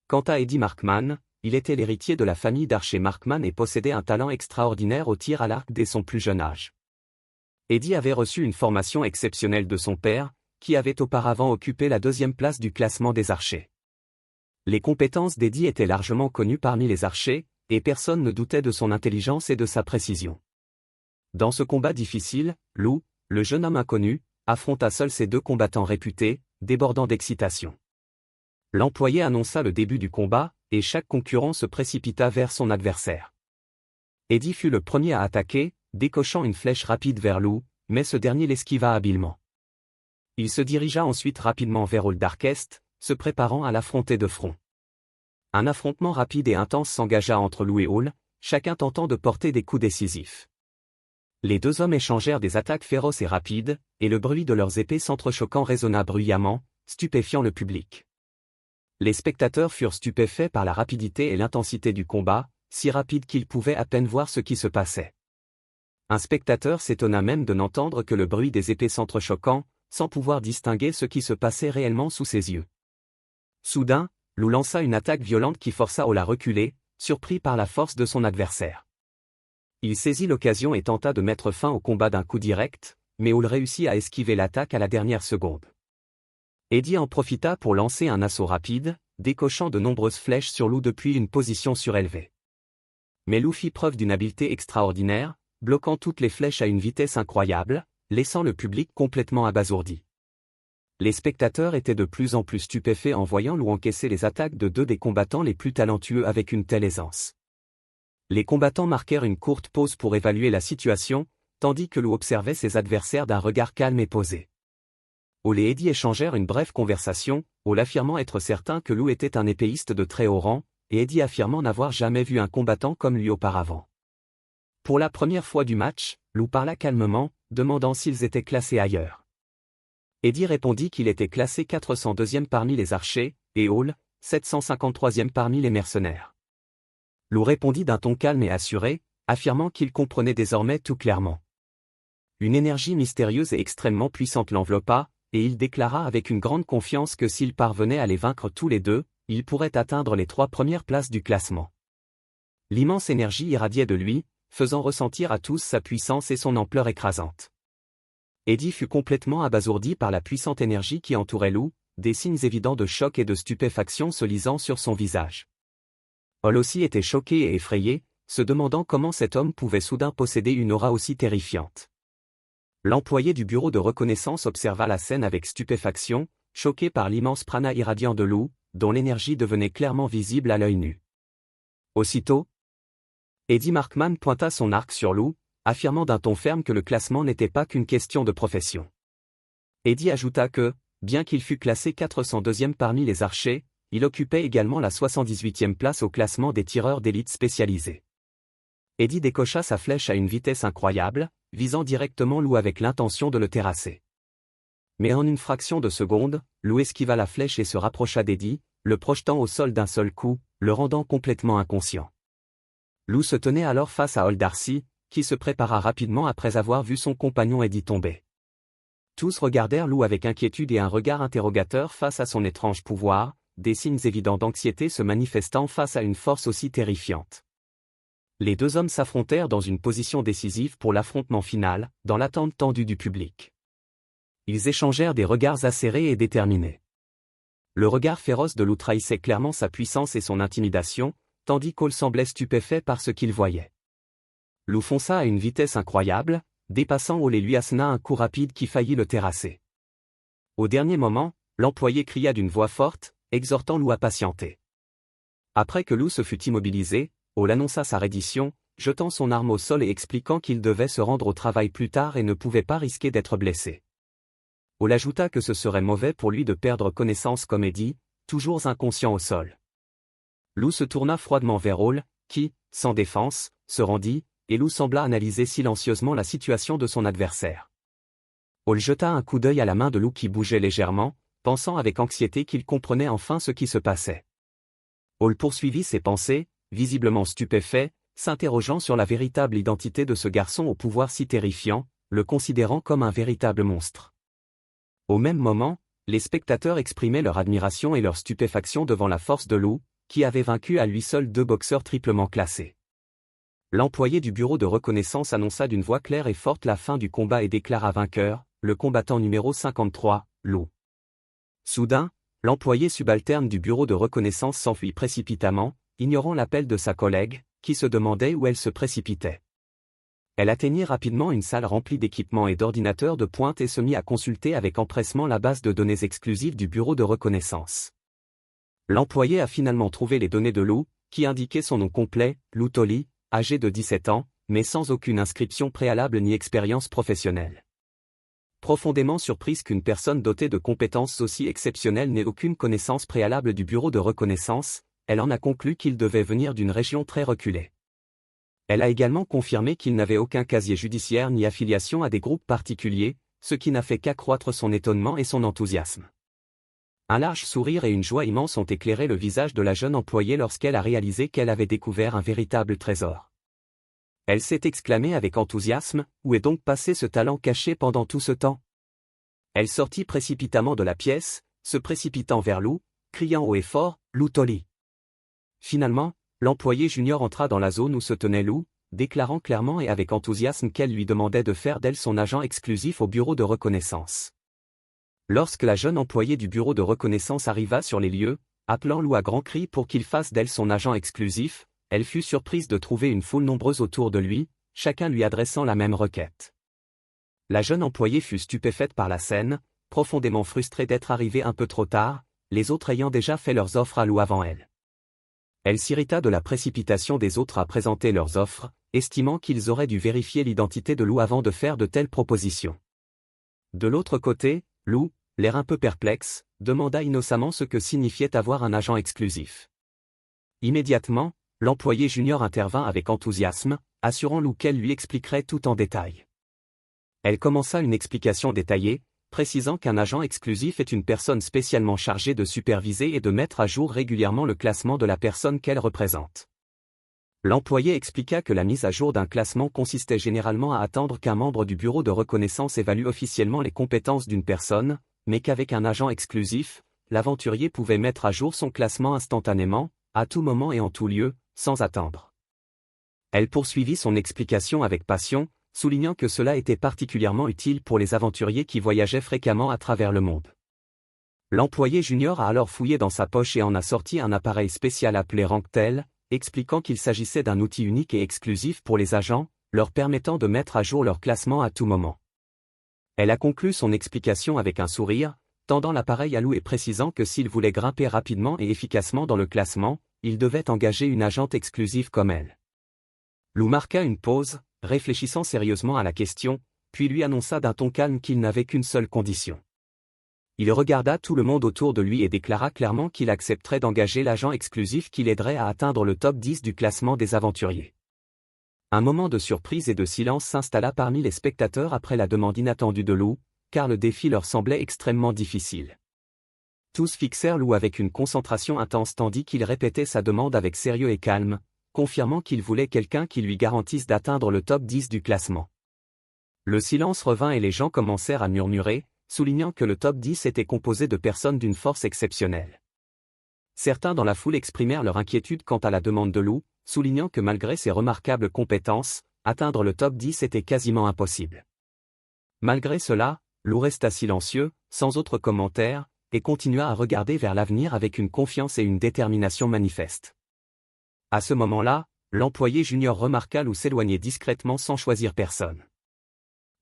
Quant à Eddie Markman, il était l'héritier de la famille d'archers Markman et possédait un talent extraordinaire au tir à l'arc dès son plus jeune âge. Eddie avait reçu une formation exceptionnelle de son père, qui avait auparavant occupé la 2e place du classement des archers. Les compétences d'Eddie étaient largement connues parmi les archers, et personne ne doutait de son intelligence et de sa précision. Dans ce combat difficile, Lou, le jeune homme inconnu, affronta seul ces deux combattants réputés, débordant d'excitation. L'employé annonça le début du combat, et chaque concurrent se précipita vers son adversaire. Eddie fut le premier à attaquer, décochant une flèche rapide vers Lou, mais ce dernier l'esquiva habilement. Il se dirigea ensuite rapidement vers Old Darkest, se préparant à l'affronter de front. Un affrontement rapide et intense s'engagea entre Lou et Hall, chacun tentant de porter des coups décisifs. Les deux hommes échangèrent des attaques féroces et rapides, et le bruit de leurs épées s'entrechoquant résonna bruyamment, stupéfiant le public. Les spectateurs furent stupéfaits par la rapidité et l'intensité du combat, si rapide qu'ils pouvaient à peine voir ce qui se passait. Un spectateur s'étonna même de n'entendre que le bruit des épées s'entrechoquant, sans pouvoir distinguer ce qui se passait réellement sous ses yeux. Soudain, Lou lança une attaque violente qui força Hall à reculer, surpris par la force de son adversaire. Il saisit l'occasion et tenta de mettre fin au combat d'un coup direct, mais Hall réussit à esquiver l'attaque à la dernière seconde. Eddie en profita pour lancer un assaut rapide, décochant de nombreuses flèches sur Lou depuis une position surélevée. Mais Lou fit preuve d'une habileté extraordinaire, bloquant toutes les flèches à une vitesse incroyable, laissant le public complètement abasourdi. Les spectateurs étaient de plus en plus stupéfaits en voyant Lou encaisser les attaques de deux des combattants les plus talentueux avec une telle aisance. Les combattants marquèrent une courte pause pour évaluer la situation, tandis que Lou observait ses adversaires d'un regard calme et posé. Hall et Eddie échangèrent une brève conversation, Hall affirmant être certain que Lou était un épéiste de très haut rang, et Eddie affirmant n'avoir jamais vu un combattant comme lui auparavant. Pour la première fois du match, Lou parla calmement, demandant s'ils étaient classés ailleurs. Eddie répondit qu'il était classé 402e parmi les archers, et Hall, 753e parmi les mercenaires. Lou répondit d'un ton calme et assuré, affirmant qu'il comprenait désormais tout clairement. Une énergie mystérieuse et extrêmement puissante l'enveloppa, et il déclara avec une grande confiance que s'il parvenait à les vaincre tous les deux, il pourrait atteindre les 3 premières places du classement. L'immense énergie irradiait de lui, faisant ressentir à tous sa puissance et son ampleur écrasante. Eddie fut complètement abasourdi par la puissante énergie qui entourait Lou, des signes évidents de choc et de stupéfaction se lisant sur son visage. Hall aussi était choqué et effrayé, se demandant comment cet homme pouvait soudain posséder une aura aussi terrifiante. L'employé du bureau de reconnaissance observa la scène avec stupéfaction, choqué par l'immense prana irradiant de Lou, dont l'énergie devenait clairement visible à l'œil nu. Aussitôt, Eddie Markman pointa son arc sur Lou, affirmant d'un ton ferme que le classement n'était pas qu'une question de profession. Eddie ajouta que, bien qu'il fût classé 402e parmi les archers, il occupait également la 78e place au classement des tireurs d'élite spécialisés. Eddie décocha sa flèche à une vitesse incroyable, visant directement Lou avec l'intention de le terrasser. Mais en une fraction de seconde, Lou esquiva la flèche et se rapprocha d'Eddie, le projetant au sol d'un seul coup, le rendant complètement inconscient. Lou se tenait alors face à Old Darcy, qui se prépara rapidement après avoir vu son compagnon Eddie tomber. Tous regardèrent Lou avec inquiétude et un regard interrogateur face à son étrange pouvoir, des signes évidents d'anxiété se manifestant face à une force aussi terrifiante. Les deux hommes s'affrontèrent dans une position décisive pour l'affrontement final, dans l'attente tendue du public. Ils échangèrent des regards acérés et déterminés. Le regard féroce de Lou trahissait clairement sa puissance et son intimidation, tandis qu'Hall semblait stupéfait par ce qu'il voyait. Lou fonça à une vitesse incroyable, dépassant Hall et lui assena un coup rapide qui faillit le terrasser. Au dernier moment, l'employé cria d'une voix forte, exhortant Lou à patienter. Après que Lou se fut immobilisé, Hall annonça sa reddition, jetant son arme au sol et expliquant qu'il devait se rendre au travail plus tard et ne pouvait pas risquer d'être blessé. Hall ajouta que ce serait mauvais pour lui de perdre connaissance comme Eddie, toujours inconscient au sol. Lou se tourna froidement vers Hall, qui, sans défense, se rendit, et Lou sembla analyser silencieusement la situation de son adversaire. Hall jeta un coup d'œil à la main de Lou qui bougeait légèrement, pensant avec anxiété qu'il comprenait enfin ce qui se passait. Hall poursuivit ses pensées, visiblement stupéfait, s'interrogeant sur la véritable identité de ce garçon au pouvoir si terrifiant, le considérant comme un véritable monstre. Au même moment, les spectateurs exprimaient leur admiration et leur stupéfaction devant la force de Lou, qui avait vaincu à lui seul deux boxeurs triplement classés. L'employé du bureau de reconnaissance annonça d'une voix claire et forte la fin du combat et déclara vainqueur, le combattant numéro 53, Lou. Soudain, l'employé subalterne du bureau de reconnaissance s'enfuit précipitamment, ignorant l'appel de sa collègue, qui se demandait où elle se précipitait. Elle atteignit rapidement une salle remplie d'équipements et d'ordinateurs de pointe et se mit à consulter avec empressement la base de données exclusive du bureau de reconnaissance. L'employé a finalement trouvé les données de Lou, qui indiquaient son nom complet, Lou Tolly, âgé de 17 ans, mais sans aucune inscription préalable ni expérience professionnelle. Profondément surprise qu'une personne dotée de compétences aussi exceptionnelles n'ait aucune connaissance préalable du bureau de reconnaissance, elle en a conclu qu'il devait venir d'une région très reculée. Elle a également confirmé qu'il n'avait aucun casier judiciaire ni affiliation à des groupes particuliers, ce qui n'a fait qu'accroître son étonnement et son enthousiasme. Un large sourire et une joie immense ont éclairé le visage de la jeune employée lorsqu'elle a réalisé qu'elle avait découvert un véritable trésor. Elle s'est exclamée avec enthousiasme, « Où est donc passé ce talent caché pendant tout ce temps ?» Elle sortit précipitamment de la pièce, se précipitant vers Lou, criant haut et fort, « Lou Tolly !» Finalement, l'employé junior entra dans la zone où se tenait Lou, déclarant clairement et avec enthousiasme qu'elle lui demandait de faire d'elle son agent exclusif au bureau de reconnaissance. Lorsque la jeune employée du bureau de reconnaissance arriva sur les lieux, appelant Lou à grands cris pour qu'il fasse d'elle son agent exclusif, elle fut surprise de trouver une foule nombreuse autour de lui, chacun lui adressant la même requête. La jeune employée fut stupéfaite par la scène, profondément frustrée d'être arrivée un peu trop tard, les autres ayant déjà fait leurs offres à Lou avant elle. Elle s'irrita de la précipitation des autres à présenter leurs offres, estimant qu'ils auraient dû vérifier l'identité de Lou avant de faire de telles propositions. De l'autre côté, Lou, l'air un peu perplexe, demanda innocemment ce que signifiait avoir un agent exclusif. Immédiatement, l'employé junior intervint avec enthousiasme, assurant Lou qu'elle lui expliquerait tout en détail. Elle commença une explication détaillée, précisant qu'un agent exclusif est une personne spécialement chargée de superviser et de mettre à jour régulièrement le classement de la personne qu'elle représente. L'employé expliqua que la mise à jour d'un classement consistait généralement à attendre qu'un membre du bureau de reconnaissance évalue officiellement les compétences d'une personne, mais qu'avec un agent exclusif, l'aventurier pouvait mettre à jour son classement instantanément, à tout moment et en tout lieu, sans attendre. Elle poursuivit son explication avec passion, soulignant que cela était particulièrement utile pour les aventuriers qui voyageaient fréquemment à travers le monde. L'employé junior a alors fouillé dans sa poche et en a sorti un appareil spécial appelé Ranktel, expliquant qu'il s'agissait d'un outil unique et exclusif pour les agents, leur permettant de mettre à jour leur classement à tout moment. Elle a conclu son explication avec un sourire, tendant l'appareil à Lou et précisant que s'il voulait grimper rapidement et efficacement dans le classement, il devait engager une agente exclusive comme elle. Lou marqua une pause, réfléchissant sérieusement à la question, puis lui annonça d'un ton calme qu'il n'avait qu'une seule condition. Il regarda tout le monde autour de lui et déclara clairement qu'il accepterait d'engager l'agent exclusif qui l'aiderait à atteindre le top 10 du classement des aventuriers. Un moment de surprise et de silence s'installa parmi les spectateurs après la demande inattendue de Lou, car le défi leur semblait extrêmement difficile. Tous fixèrent Lou avec une concentration intense tandis qu'il répétait sa demande avec sérieux et calme, confirmant qu'il voulait quelqu'un qui lui garantisse d'atteindre le top 10 du classement. Le silence revint et les gens commencèrent à murmurer, soulignant que le top 10 était composé de personnes d'une force exceptionnelle. Certains dans la foule exprimèrent leur inquiétude quant à la demande de Lou, soulignant que malgré ses remarquables compétences, atteindre le top 10 était quasiment impossible. Malgré cela, Lou resta silencieux, sans autre commentaire, et continua à regarder vers l'avenir avec une confiance et une détermination manifestes. À ce moment-là, l'employé junior remarqua Lou s'éloigner discrètement sans choisir personne.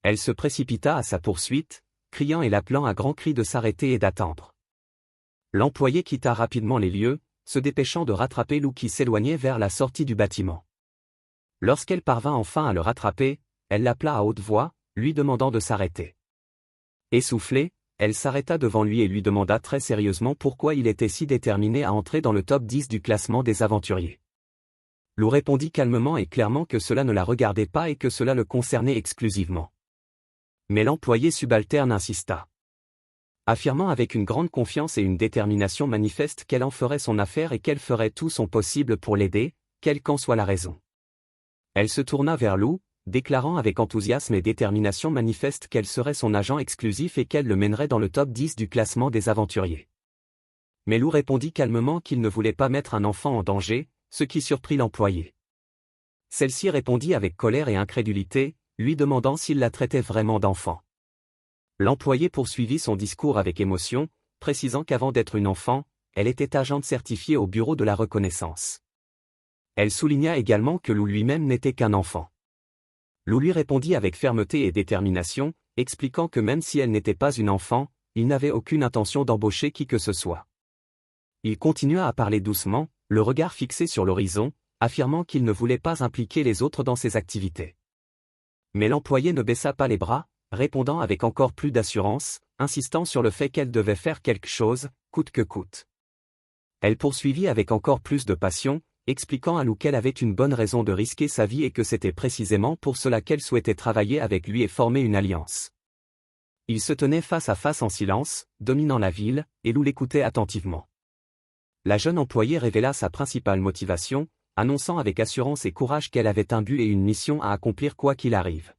Elle se précipita à sa poursuite, criant et l'appelant à grands cris de s'arrêter et d'attendre. L'employé quitta rapidement les lieux, se dépêchant de rattraper Lou qui s'éloignait vers la sortie du bâtiment. Lorsqu'elle parvint enfin à le rattraper, elle l'appela à haute voix, lui demandant de s'arrêter. Essoufflée, elle s'arrêta devant lui et lui demanda très sérieusement pourquoi il était si déterminé à entrer dans le top 10 du classement des aventuriers. Lou répondit calmement et clairement que cela ne la regardait pas et que cela le concernait exclusivement. Mais l'employé subalterne insista, affirmant avec une grande confiance et une détermination manifeste qu'elle en ferait son affaire et qu'elle ferait tout son possible pour l'aider, quelle qu'en soit la raison. Elle se tourna vers Lou, déclarant avec enthousiasme et détermination manifeste qu'elle serait son agent exclusif et qu'elle le mènerait dans le top 10 du classement des aventuriers. Mais Lou répondit calmement qu'il ne voulait pas mettre un enfant en danger, ce qui surprit l'employé. Celle-ci répondit avec colère et incrédulité, lui demandant s'il la traitait vraiment d'enfant. L'employé poursuivit son discours avec émotion, précisant qu'avant d'être une enfant, elle était agente certifiée au bureau de la reconnaissance. Elle souligna également que Lou lui-même n'était qu'un enfant. Lou lui répondit avec fermeté et détermination, expliquant que même si elle n'était pas une enfant, il n'avait aucune intention d'embaucher qui que ce soit. Il continua à parler doucement, le regard fixé sur l'horizon, affirmant qu'il ne voulait pas impliquer les autres dans ses activités. Mais l'employé ne baissa pas les bras, répondant avec encore plus d'assurance, insistant sur le fait qu'elle devait faire quelque chose, coûte que coûte. Elle poursuivit avec encore plus de passion, expliquant à Lou qu'elle avait une bonne raison de risquer sa vie et que c'était précisément pour cela qu'elle souhaitait travailler avec lui et former une alliance. Ils se tenaient face à face en silence, dominant la ville, et Lou l'écoutait attentivement. La jeune employée révéla sa principale motivation, annonçant avec assurance et courage qu'elle avait un but et une mission à accomplir quoi qu'il arrive.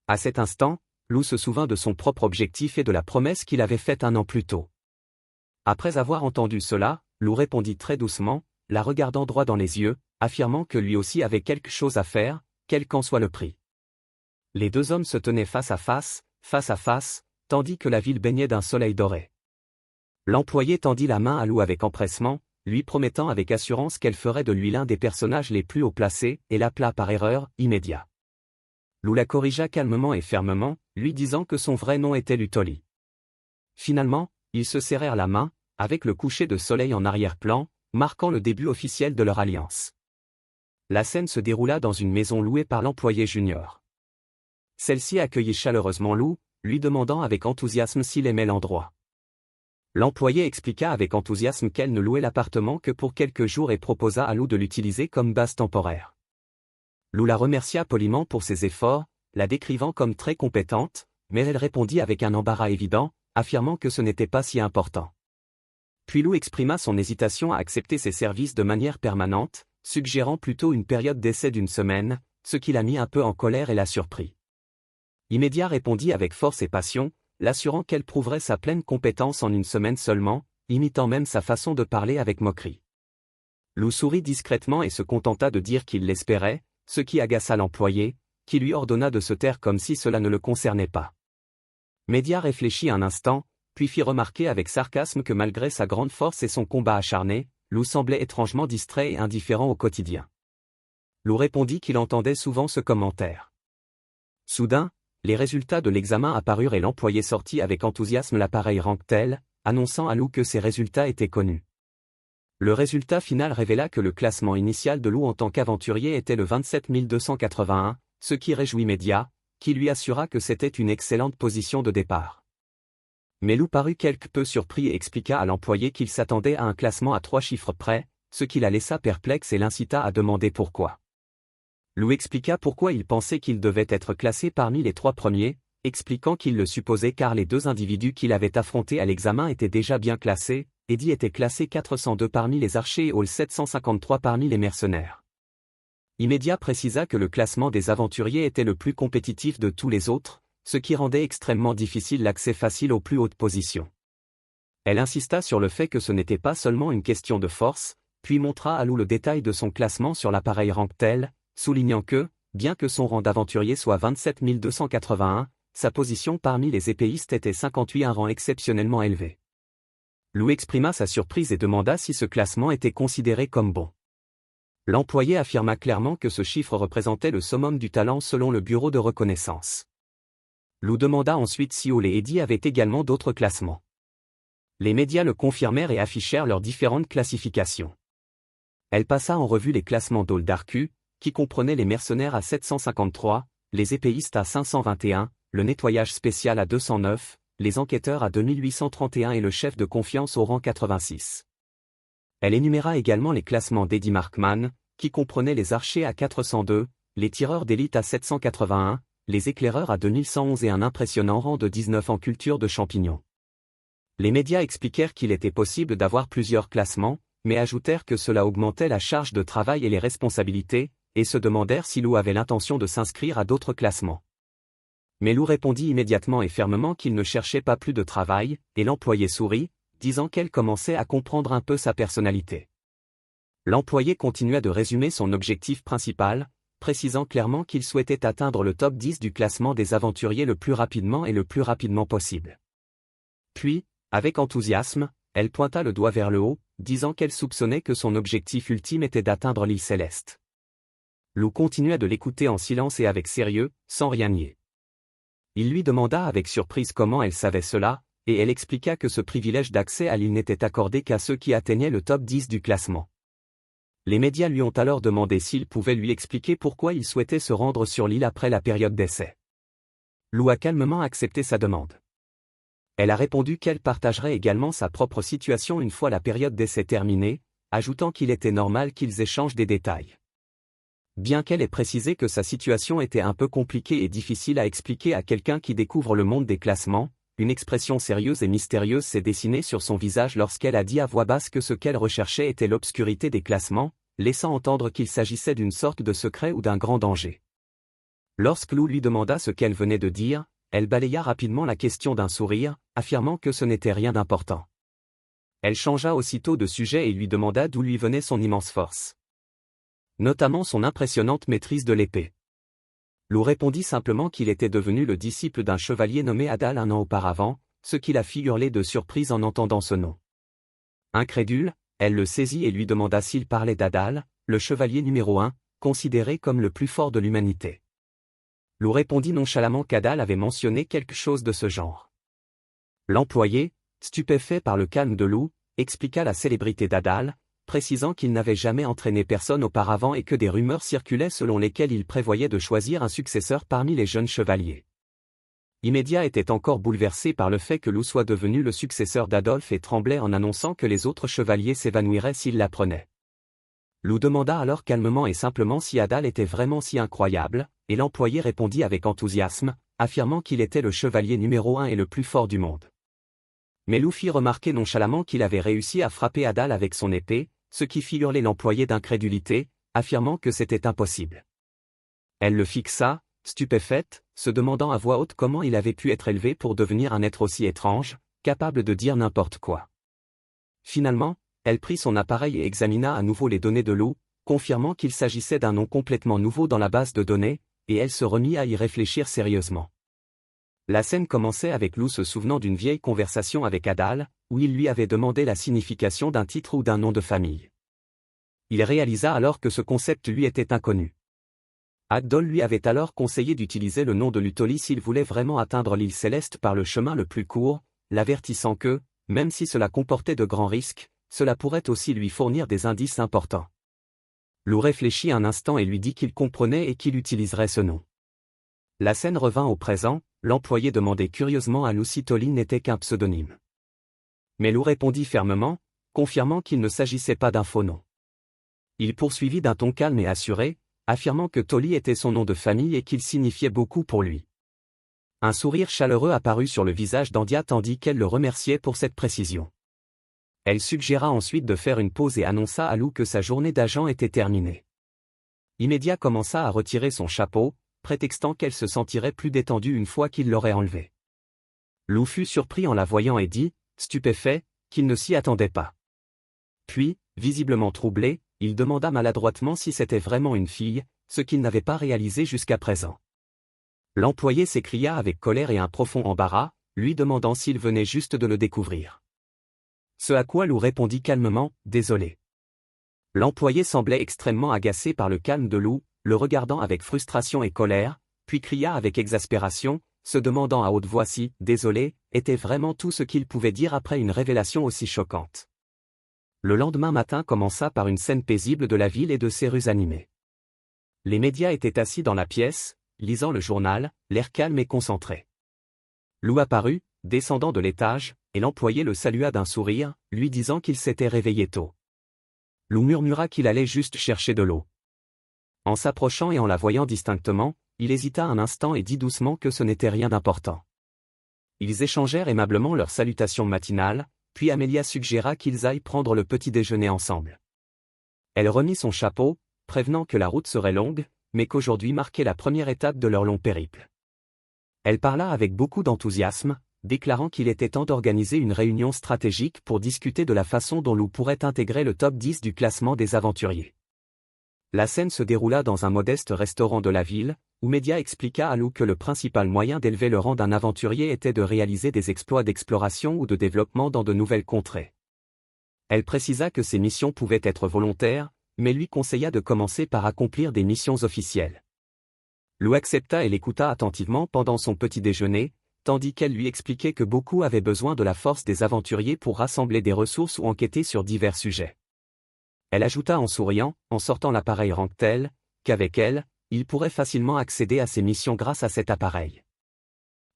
À cet instant, Lou se souvint de son propre objectif et de la promesse qu'il avait faite un an plus tôt. Après avoir entendu cela, Lou répondit très doucement, la regardant droit dans les yeux, affirmant que lui aussi avait quelque chose à faire, quel qu'en soit le prix. Les deux hommes se tenaient face à face, tandis que la ville baignait d'un soleil doré. L'employé tendit la main à Lou avec empressement, lui promettant avec assurance qu'elle ferait de lui l'un des personnages les plus haut placés, et l'appela par erreur, Immédiat. Lou la corrigea calmement et fermement, lui disant que son vrai nom était Lutoli. Finalement, ils se serrèrent la main, avec le coucher de soleil en arrière-plan, marquant le début officiel de leur alliance. La scène se déroula dans une maison louée par l'employé junior. Celle-ci accueillit chaleureusement Lou, lui demandant avec enthousiasme s'il aimait l'endroit. L'employé expliqua avec enthousiasme qu'elle ne louait l'appartement que pour quelques jours et proposa à Lou de l'utiliser comme base temporaire. Lou la remercia poliment pour ses efforts, la décrivant comme très compétente, mais elle répondit avec un embarras évident, affirmant que ce n'était pas si important. Puis Lou exprima son hésitation à accepter ses services de manière permanente, suggérant plutôt une période d'essai d'1 semaine, ce qui la mit un peu en colère et la surprit. Immédiat répondit avec force et passion, l'assurant qu'elle prouverait sa pleine compétence en 1 semaine seulement, imitant même sa façon de parler avec moquerie. Lou sourit discrètement et se contenta de dire qu'il l'espérait, ce qui agaça l'employé, qui lui ordonna de se taire comme si cela ne le concernait pas. Média réfléchit un instant, puis fit remarquer avec sarcasme que malgré sa grande force et son combat acharné, Lou semblait étrangement distrait et indifférent au quotidien. Lou répondit qu'il entendait souvent ce commentaire. Soudain, les résultats de l'examen apparurent et l'employé sortit avec enthousiasme l'appareil Ranktel, annonçant à Lou que ses résultats étaient connus. Le résultat final révéla que le classement initial de Lou en tant qu'aventurier était le 27 281, ce qui réjouit Media, qui lui assura que c'était une excellente position de départ. Mais Lou parut quelque peu surpris et expliqua à l'employé qu'il s'attendait à un classement à 3 chiffres près, ce qui la laissa perplexe et l'incita à demander pourquoi. Lou expliqua pourquoi il pensait qu'il devait être classé parmi les 3 premiers, expliquant qu'il le supposait car les 2 individus qu'il avait affrontés à l'examen étaient déjà bien classés, Eddie était classé 402 parmi les archers et Hall 753 parmi les mercenaires. Immédiat précisa que le classement des aventuriers était le plus compétitif de tous les autres, ce qui rendait extrêmement difficile l'accès facile aux plus hautes positions. Elle insista sur le fait que ce n'était pas seulement une question de force, puis montra à Lou le détail de son classement sur l'appareil Ranktel, soulignant que, bien que son rang d'aventurier soit 27 281, sa position parmi les épéistes était 58, un rang exceptionnellement élevé. Lou exprima sa surprise et demanda si ce classement était considéré comme bon. L'employé affirma clairement que ce chiffre représentait le summum du talent selon le bureau de reconnaissance. Lou demanda ensuite si Hall et Eddie avaient également d'autres classements. Les médias le confirmèrent et affichèrent leurs différentes classifications. Elle passa en revue les classements d'Hall d'Arcu, qui comprenaient les mercenaires à 753, les épéistes à 521, le nettoyage spécial à 209, les enquêteurs à 2831 et le chef de confiance au rang 86. Elle énuméra également les classements d'Eddie Markman, qui comprenaient les archers à 402, les tireurs d'élite à 781, les éclaireurs à 2111 et un impressionnant rang de 19 en culture de champignons. Les médias expliquèrent qu'il était possible d'avoir plusieurs classements, mais ajoutèrent que cela augmentait la charge de travail et les responsabilités, et se demandèrent si Lou avait l'intention de s'inscrire à d'autres classements. Mais Lou répondit immédiatement et fermement qu'il ne cherchait pas plus de travail, et l'employé sourit, disant qu'elle commençait à comprendre un peu sa personnalité. L'employé continua de résumer son objectif principal, précisant clairement qu'il souhaitait atteindre le top 10 du classement des aventuriers le plus rapidement et le plus rapidement possible. Puis, avec enthousiasme, elle pointa le doigt vers le haut, disant qu'elle soupçonnait que son objectif ultime était d'atteindre l'île céleste. Lou continua de l'écouter en silence et avec sérieux, sans rien nier. Il lui demanda avec surprise comment elle savait cela, et elle expliqua que ce privilège d'accès à l'île n'était accordé qu'à ceux qui atteignaient le top 10 du classement. Les médias lui ont alors demandé s'il pouvait lui expliquer pourquoi il souhaitait se rendre sur l'île après la période d'essai. Lou a calmement accepté sa demande. Elle a répondu qu'elle partagerait également sa propre situation une fois la période d'essai terminée, ajoutant qu'il était normal qu'ils échangent des détails. Bien qu'elle ait précisé que sa situation était un peu compliquée et difficile à expliquer à quelqu'un qui découvre le monde des classements, une expression sérieuse et mystérieuse s'est dessinée sur son visage lorsqu'elle a dit à voix basse que ce qu'elle recherchait était l'obscurité des classements, laissant entendre qu'il s'agissait d'une sorte de secret ou d'un grand danger. Lorsque Lou lui demanda ce qu'elle venait de dire, elle balaya rapidement la question d'un sourire, affirmant que ce n'était rien d'important. Elle changea aussitôt de sujet et lui demanda d'où lui venait son immense force. Notamment son impressionnante maîtrise de l'épée. Lou répondit simplement qu'il était devenu le disciple d'un chevalier nommé Adal un an auparavant, ce qui la fit hurler de surprise en entendant ce nom. Incrédule, elle le saisit et lui demanda s'il parlait d'Adal, le chevalier numéro 1, considéré comme le plus fort de l'humanité. Lou répondit nonchalamment qu'Adal avait mentionné quelque chose de ce genre. L'employé, stupéfait par le calme de Lou, expliqua la célébrité d'Adal, précisant qu'il n'avait jamais entraîné personne auparavant et que des rumeurs circulaient selon lesquelles il prévoyait de choisir un successeur parmi les jeunes chevaliers. Immédiat était encore bouleversé par le fait que Lou soit devenu le successeur d'Adolphe et tremblait en annonçant que les autres chevaliers s'évanouiraient s'il l'apprenait. Lou demanda alors calmement et simplement si Adal était vraiment si incroyable, et l'employé répondit avec enthousiasme, affirmant qu'il était le chevalier numéro 1 et le plus fort du monde. Mais Lou fit remarquer nonchalamment qu'il avait réussi à frapper Adal avec son épée, ce qui fit hurler l'employé d'incrédulité, affirmant que c'était impossible. Elle le fixa, stupéfaite, se demandant à voix haute comment il avait pu être élevé pour devenir un être aussi étrange, capable de dire n'importe quoi. Finalement, elle prit son appareil et examina à nouveau les données de Lou, confirmant qu'il s'agissait d'un nom complètement nouveau dans la base de données, et elle se remit à y réfléchir sérieusement. La scène commençait avec Lou se souvenant d'une vieille conversation avec Adal, où il lui avait demandé la signification d'un titre ou d'un nom de famille. Il réalisa alors que ce concept lui était inconnu. Adol lui avait alors conseillé d'utiliser le nom de Lutoli s'il voulait vraiment atteindre l'île céleste par le chemin le plus court, l'avertissant que, même si cela comportait de grands risques, cela pourrait aussi lui fournir des indices importants. Lou réfléchit un instant et lui dit qu'il comprenait et qu'il utiliserait ce nom. La scène revint au présent, l'employé demandait curieusement à Lou si Tolly n'était qu'un pseudonyme. Mais Lou répondit fermement, confirmant qu'il ne s'agissait pas d'un faux nom. Il poursuivit d'un ton calme et assuré, affirmant que Tolly était son nom de famille et qu'il signifiait beaucoup pour lui. Un sourire chaleureux apparut sur le visage d'Andia tandis qu'elle le remerciait pour cette précision. Elle suggéra ensuite de faire une pause et annonça à Lou que sa journée d'agent était terminée. Immédiat commença à retirer son chapeau, prétextant qu'elle se sentirait plus détendue une fois qu'il l'aurait enlevé. Lou fut surpris en la voyant et dit, stupéfait, qu'il ne s'y attendait pas. Puis, visiblement troublé, il demanda maladroitement si c'était vraiment une fille, ce qu'il n'avait pas réalisé jusqu'à présent. L'employé s'écria avec colère et un profond embarras, lui demandant s'il venait juste de le découvrir. Ce à quoi Lou répondit calmement, « Désolé ». L'employé semblait extrêmement agacé par le calme de Lou, le regardant avec frustration et colère, puis cria avec exaspération, se demandant à haute voix si « désolé » était vraiment tout ce qu'il pouvait dire après une révélation aussi choquante. Le lendemain matin commença par une scène paisible de la ville et de ses rues animées. Les médias étaient assis dans la pièce, lisant le journal, l'air calme et concentré. Lou apparut, descendant de l'étage, et l'employé le salua d'un sourire, lui disant qu'il s'était réveillé tôt. Lou murmura qu'il allait juste chercher de l'eau. En s'approchant et en la voyant distinctement, il hésita un instant et dit doucement que ce n'était rien d'important. Ils échangèrent aimablement leurs salutations matinales, puis Amelia suggéra qu'ils aillent prendre le petit déjeuner ensemble. Elle remit son chapeau, prévenant que la route serait longue, mais qu'aujourd'hui marquait la première étape de leur long périple. Elle parla avec beaucoup d'enthousiasme, déclarant qu'il était temps d'organiser une réunion stratégique pour discuter de la façon dont Lou pourrait intégrer le top 10 du classement des aventuriers. La scène se déroula dans un modeste restaurant de la ville, où Media expliqua à Lou que le principal moyen d'élever le rang d'un aventurier était de réaliser des exploits d'exploration ou de développement dans de nouvelles contrées. Elle précisa que ces missions pouvaient être volontaires, mais lui conseilla de commencer par accomplir des missions officielles. Lou accepta et l'écouta attentivement pendant son petit déjeuner, tandis qu'elle lui expliquait que beaucoup avaient besoin de la force des aventuriers pour rassembler des ressources ou enquêter sur divers sujets. Elle ajouta en souriant, en sortant l'appareil Ranktel, qu'avec elle, il pourrait facilement accéder à ces missions grâce à cet appareil.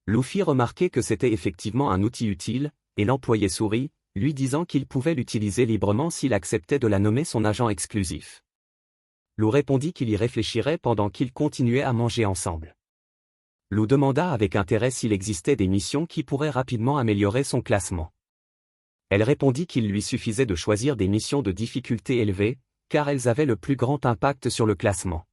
Lou fit remarquer que c'était effectivement un outil utile, et l'employé sourit, lui disant qu'il pouvait l'utiliser librement s'il acceptait de la nommer son agent exclusif. Lou répondit qu'il y réfléchirait pendant qu'ils continuaient à manger ensemble. Lou demanda avec intérêt s'il existait des missions qui pourraient rapidement améliorer son classement. Elle répondit qu'il lui suffisait de choisir des missions de difficulté élevée, car elles avaient le plus grand impact sur le classement.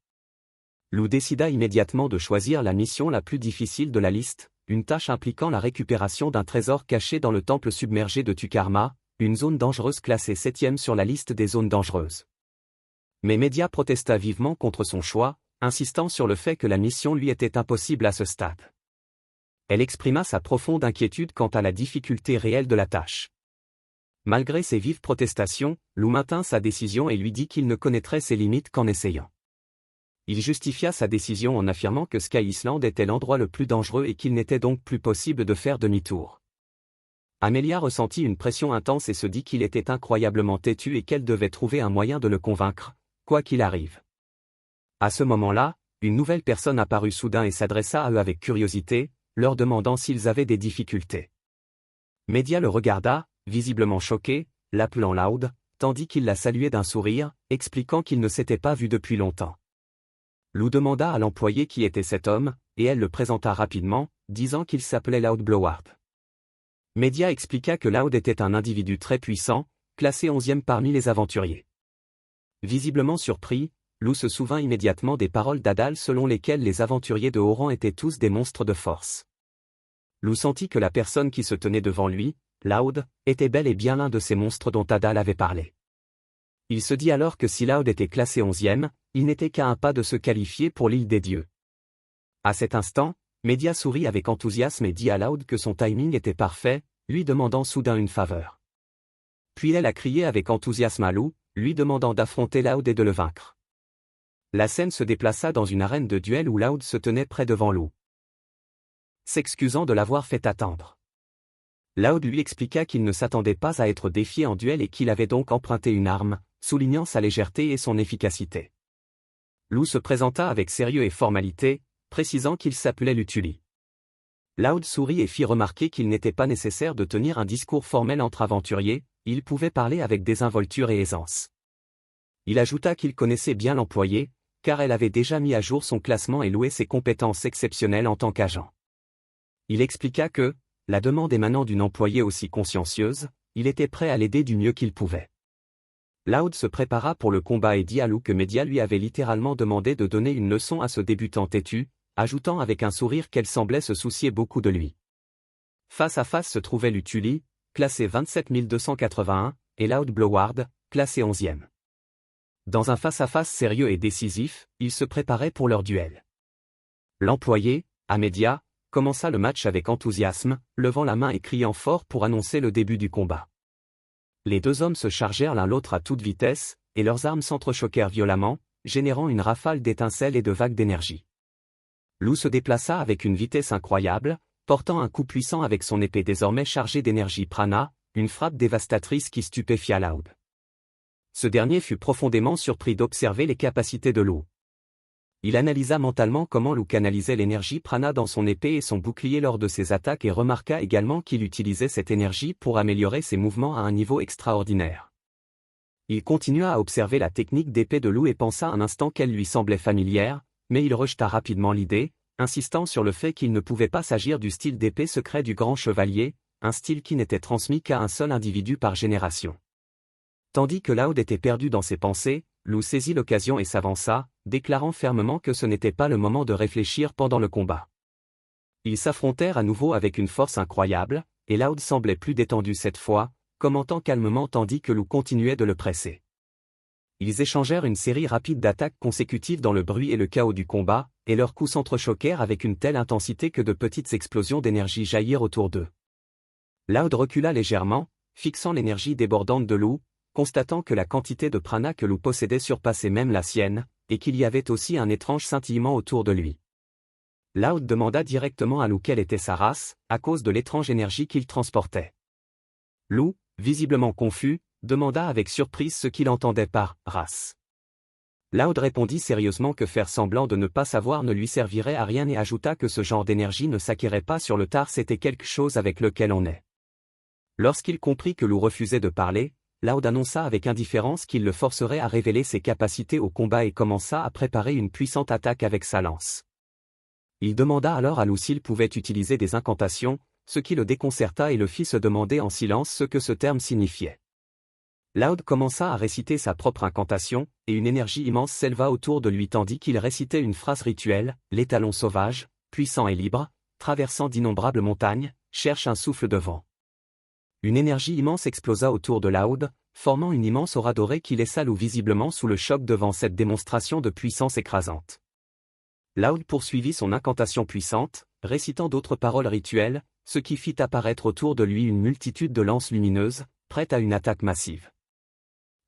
Lou décida immédiatement de choisir la mission la plus difficile de la liste, une tâche impliquant la récupération d'un trésor caché dans le temple submergé de Tukarma, une zone dangereuse classée 7e sur la liste des zones dangereuses. Mais Media protesta vivement contre son choix, insistant sur le fait que la mission lui était impossible à ce stade. Elle exprima sa profonde inquiétude quant à la difficulté réelle de la tâche. Malgré ses vives protestations, Lou maintint sa décision et lui dit qu'il ne connaîtrait ses limites qu'en essayant. Il justifia sa décision en affirmant que Sky Island était l'endroit le plus dangereux et qu'il n'était donc plus possible de faire demi-tour. Amelia ressentit une pression intense et se dit qu'il était incroyablement têtu et qu'elle devait trouver un moyen de le convaincre, quoi qu'il arrive. À ce moment-là, une nouvelle personne apparut soudain et s'adressa à eux avec curiosité, leur demandant s'ils avaient des difficultés. Media le regarda, visiblement choqué, l'appelant Loud, tandis qu'il la saluait d'un sourire, expliquant qu'il ne s'était pas vu depuis longtemps. Lou demanda à l'employé qui était cet homme, et elle le présenta rapidement, disant qu'il s'appelait Loud Bloward. Media expliqua que Loud était un individu très puissant, classé 11e parmi les aventuriers. Visiblement surpris, Lou se souvint immédiatement des paroles d'Adal selon lesquelles les aventuriers de haut rang étaient tous des monstres de force. Lou sentit que la personne qui se tenait devant lui, Loud, était bel et bien l'un de ces monstres dont Adal avait parlé. Il se dit alors que si Loud était classé 11e, il n'était qu'à un pas de se qualifier pour l'île des dieux. À cet instant, Media sourit avec enthousiasme et dit à Loud que son timing était parfait, lui demandant soudain une faveur. Puis elle a crié avec enthousiasme à Lou, lui demandant d'affronter Loud et de le vaincre. La scène se déplaça dans une arène de duel où Loud se tenait près devant Lou, s'excusant de l'avoir fait attendre. Loud lui expliqua qu'il ne s'attendait pas à être défié en duel et qu'il avait donc emprunté une arme, soulignant sa légèreté et son efficacité. Lou se présenta avec sérieux et formalité, précisant qu'il s'appelait Lutuli. Loud sourit et fit remarquer qu'il n'était pas nécessaire de tenir un discours formel entre aventuriers, il pouvait parler avec désinvolture et aisance. Il ajouta qu'il connaissait bien l'employé, car elle avait déjà mis à jour son classement et loué ses compétences exceptionnelles en tant qu'agent. Il expliqua que, la demande émanant d'une employée aussi consciencieuse, il était prêt à l'aider du mieux qu'il pouvait. Loud se prépara pour le combat et dit à Lou que Media lui avait littéralement demandé de donner une leçon à ce débutant têtu, ajoutant avec un sourire qu'elle semblait se soucier beaucoup de lui. Face à face se trouvait Lutuli, classé 27 281, et Loud Bloward, classé 11e. Dans un face-à-face sérieux et décisif, ils se préparaient pour leur duel. L'employé, Amedia, commença le match avec enthousiasme, levant la main et criant fort pour annoncer le début du combat. Les deux hommes se chargèrent l'un l'autre à toute vitesse, et leurs armes s'entrechoquèrent violemment, générant une rafale d'étincelles et de vagues d'énergie. Lou se déplaça avec une vitesse incroyable, portant un coup puissant avec son épée désormais chargée d'énergie prana, une frappe dévastatrice qui stupéfia Loud. Ce dernier fut profondément surpris d'observer les capacités de Lou. Il analysa mentalement comment Lou canalisait l'énergie prana dans son épée et son bouclier lors de ses attaques et remarqua également qu'il utilisait cette énergie pour améliorer ses mouvements à un niveau extraordinaire. Il continua à observer la technique d'épée de Lou et pensa un instant qu'elle lui semblait familière, mais il rejeta rapidement l'idée, insistant sur le fait qu'il ne pouvait pas s'agir du style d'épée secret du grand chevalier, un style qui n'était transmis qu'à un seul individu par génération. Tandis que Loud était perdu dans ses pensées, Lou saisit l'occasion et s'avança, déclarant fermement que ce n'était pas le moment de réfléchir pendant le combat. Ils s'affrontèrent à nouveau avec une force incroyable, et Loud semblait plus détendu cette fois, commentant calmement tandis que Lou continuait de le presser. Ils échangèrent une série rapide d'attaques consécutives dans le bruit et le chaos du combat, et leurs coups s'entrechoquèrent avec une telle intensité que de petites explosions d'énergie jaillirent autour d'eux. Loud recula légèrement, fixant l'énergie débordante de Lou, constatant que la quantité de prana que Lou possédait surpassait même la sienne, et qu'il y avait aussi un étrange scintillement autour de lui. Loud demanda directement à Lou quelle était sa race, à cause de l'étrange énergie qu'il transportait. Lou, visiblement confus, demanda avec surprise ce qu'il entendait par « race ». Loud répondit sérieusement que faire semblant de ne pas savoir ne lui servirait à rien et ajouta que ce genre d'énergie ne s'acquérait pas sur le tard, c'était quelque chose avec lequel on est. Lorsqu'il comprit que Lou refusait de parler, Loud annonça avec indifférence qu'il le forcerait à révéler ses capacités au combat et commença à préparer une puissante attaque avec sa lance. Il demanda alors à Lou s'il pouvait utiliser des incantations, ce qui le déconcerta et le fit se demander en silence ce que ce terme signifiait. Loud commença à réciter sa propre incantation, et une énergie immense s'éleva autour de lui tandis qu'il récitait une phrase rituelle, « L'étalon sauvage, puissant et libre, traversant d'innombrables montagnes, cherche un souffle de vent. » Une énergie immense explosa autour de Loud, formant une immense aura dorée qui laissa Lou visiblement sous le choc devant cette démonstration de puissance écrasante. Loud poursuivit son incantation puissante, récitant d'autres paroles rituelles, ce qui fit apparaître autour de lui une multitude de lances lumineuses, prêtes à une attaque massive.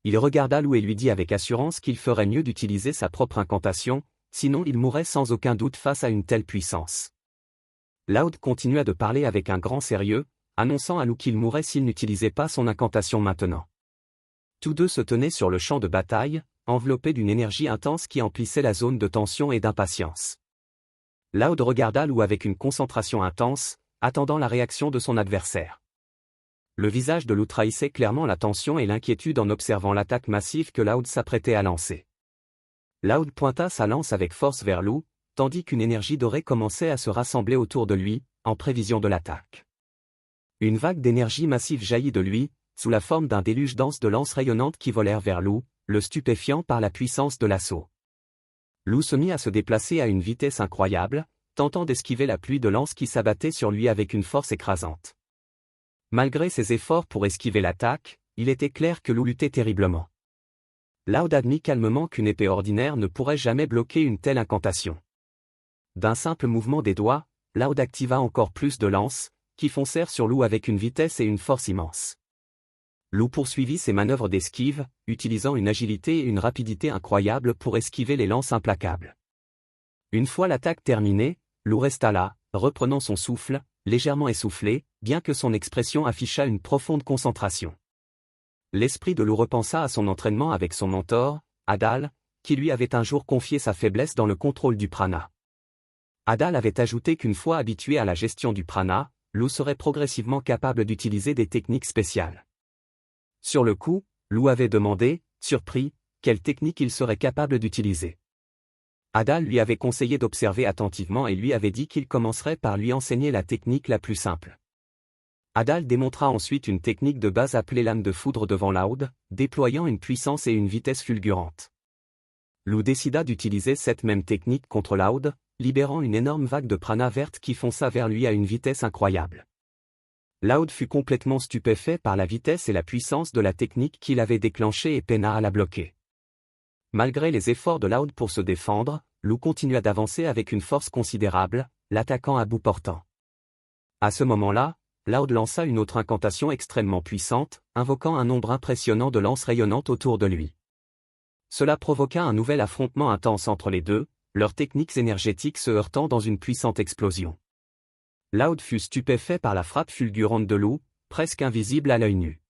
Il regarda Lou et lui dit avec assurance qu'il ferait mieux d'utiliser sa propre incantation, sinon il mourrait sans aucun doute face à une telle puissance. Loud continua de parler avec un grand sérieux, annonçant à Lou qu'il mourrait s'il n'utilisait pas son incantation maintenant. Tous deux se tenaient sur le champ de bataille, enveloppés d'une énergie intense qui emplissait la zone de tension et d'impatience. Loud regarda Lou avec une concentration intense, attendant la réaction de son adversaire. Le visage de Lou trahissait clairement la tension et l'inquiétude en observant l'attaque massive que Loud s'apprêtait à lancer. Loud pointa sa lance avec force vers Lou, tandis qu'une énergie dorée commençait à se rassembler autour de lui, en prévision de l'attaque. Une vague d'énergie massive jaillit de lui, sous la forme d'un déluge dense de lances rayonnantes qui volèrent vers Lou, le stupéfiant par la puissance de l'assaut. Lou se mit à se déplacer à une vitesse incroyable, tentant d'esquiver la pluie de lances qui s'abattait sur lui avec une force écrasante. Malgré ses efforts pour esquiver l'attaque, il était clair que Lou luttait terriblement. Loud admit calmement qu'une épée ordinaire ne pourrait jamais bloquer une telle incantation. D'un simple mouvement des doigts, Loud activa encore plus de lances, qui foncèrent sur Lou avec une vitesse et une force immenses. Lou poursuivit ses manœuvres d'esquive, utilisant une agilité et une rapidité incroyables pour esquiver les lances implacables. Une fois l'attaque terminée, Lou resta là, reprenant son souffle, légèrement essoufflé, bien que son expression affichât une profonde concentration. L'esprit de Lou repensa à son entraînement avec son mentor, Adal, qui lui avait un jour confié sa faiblesse dans le contrôle du prana. Adal avait ajouté qu'une fois habitué à la gestion du prana, Lou serait progressivement capable d'utiliser des techniques spéciales. Sur le coup, Lou avait demandé, surpris, quelle technique il serait capable d'utiliser. Adal lui avait conseillé d'observer attentivement et lui avait dit qu'il commencerait par lui enseigner la technique la plus simple. Adal démontra ensuite une technique de base appelée lame de foudre devant Loud, déployant une puissance et une vitesse fulgurantes. Lou décida d'utiliser cette même technique contre Loud, libérant une énorme vague de prana verte qui fonça vers lui à une vitesse incroyable. Loud fut complètement stupéfait par la vitesse et la puissance de la technique qu'il avait déclenchée et peina à la bloquer. Malgré les efforts de Loud pour se défendre, Lou continua d'avancer avec une force considérable, l'attaquant à bout portant. À ce moment-là, Loud lança une autre incantation extrêmement puissante, invoquant un nombre impressionnant de lances rayonnantes autour de lui. Cela provoqua un nouvel affrontement intense entre les deux, leurs techniques énergétiques se heurtant dans une puissante explosion. Loud fut stupéfait par la frappe fulgurante de Lou, presque invisible à l'œil nu.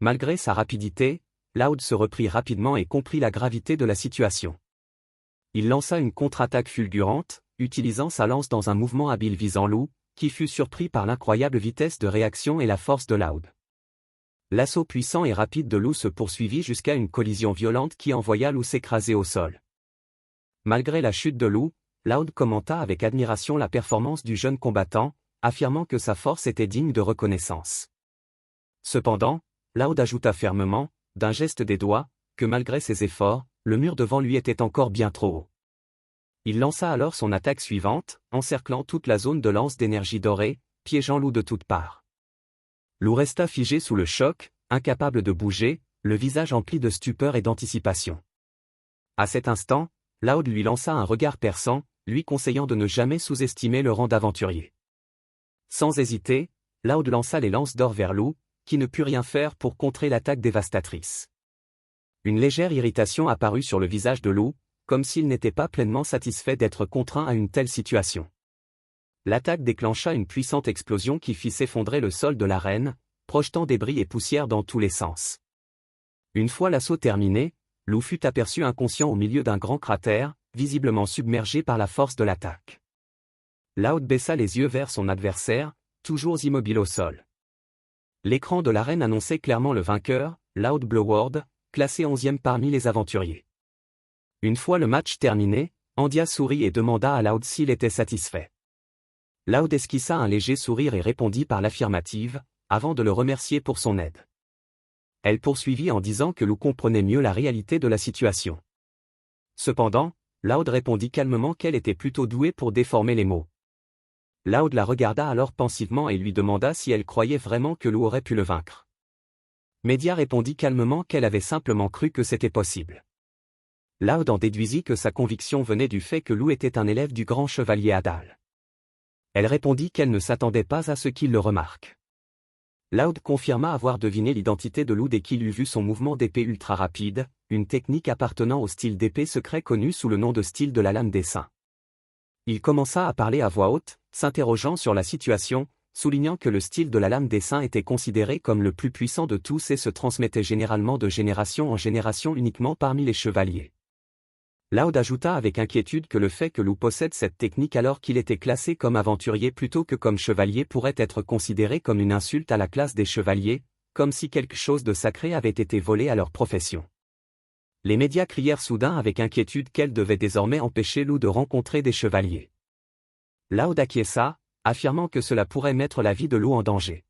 Malgré sa rapidité, Loud se reprit rapidement et comprit la gravité de la situation. Il lança une contre-attaque fulgurante, utilisant sa lance dans un mouvement habile visant Lou, qui fut surpris par l'incroyable vitesse de réaction et la force de Loud. L'assaut puissant et rapide de Lou se poursuivit jusqu'à une collision violente qui envoya Lou s'écraser au sol. Malgré la chute de Lou, Loud commenta avec admiration la performance du jeune combattant, affirmant que sa force était digne de reconnaissance. Cependant, Loud ajouta fermement, d'un geste des doigts, que malgré ses efforts, le mur devant lui était encore bien trop haut. Il lança alors son attaque suivante, encerclant toute la zone de lance d'énergie dorée, piégeant Lou de toutes parts. Lou resta figé sous le choc, incapable de bouger, le visage empli de stupeur et d'anticipation. À cet instant, Loud lui lança un regard perçant, lui conseillant de ne jamais sous-estimer le rang d'aventurier. Sans hésiter, Loud lança les lances d'or vers Lou, qui ne put rien faire pour contrer l'attaque dévastatrice. Une légère irritation apparut sur le visage de Lou, comme s'il n'était pas pleinement satisfait d'être contraint à une telle situation. L'attaque déclencha une puissante explosion qui fit s'effondrer le sol de l'arène, projetant débris et poussière dans tous les sens. Une fois l'assaut terminé, Lou fut aperçu inconscient au milieu d'un grand cratère, visiblement submergé par la force de l'attaque. Loud baissa les yeux vers son adversaire, toujours immobile au sol. L'écran de l'arène annonçait clairement le vainqueur, Loud Bloword, classé 11e parmi les aventuriers. Une fois le match terminé, Andia sourit et demanda à Loud s'il était satisfait. Loud esquissa un léger sourire et répondit par l'affirmative, avant de le remercier pour son aide. Elle poursuivit en disant que Lou comprenait mieux la réalité de la situation. Cependant, Loud répondit calmement qu'elle était plutôt douée pour déformer les mots. Loud la regarda alors pensivement et lui demanda si elle croyait vraiment que Lou aurait pu le vaincre. Media répondit calmement qu'elle avait simplement cru que c'était possible. Loud en déduisit que sa conviction venait du fait que Lou était un élève du grand chevalier Adal. Elle répondit qu'elle ne s'attendait pas à ce qu'il le remarque. Loud confirma avoir deviné l'identité de Lou dès qu'il eut vu son mouvement d'épée ultra rapide, une technique appartenant au style d'épée secret connu sous le nom de style de la lame des saints. Il commença à parler à voix haute, s'interrogeant sur la situation, soulignant que le style de la lame des saints était considéré comme le plus puissant de tous et se transmettait généralement de génération en génération uniquement parmi les chevaliers. Loud ajouta avec inquiétude que le fait que Lou possède cette technique alors qu'il était classé comme aventurier plutôt que comme chevalier pourrait être considéré comme une insulte à la classe des chevaliers, comme si quelque chose de sacré avait été volé à leur profession. Les médias crièrent soudain avec inquiétude qu'elle devait désormais empêcher Lou de rencontrer des chevaliers. Loud acquiesça, affirmant que cela pourrait mettre la vie de Lou en danger.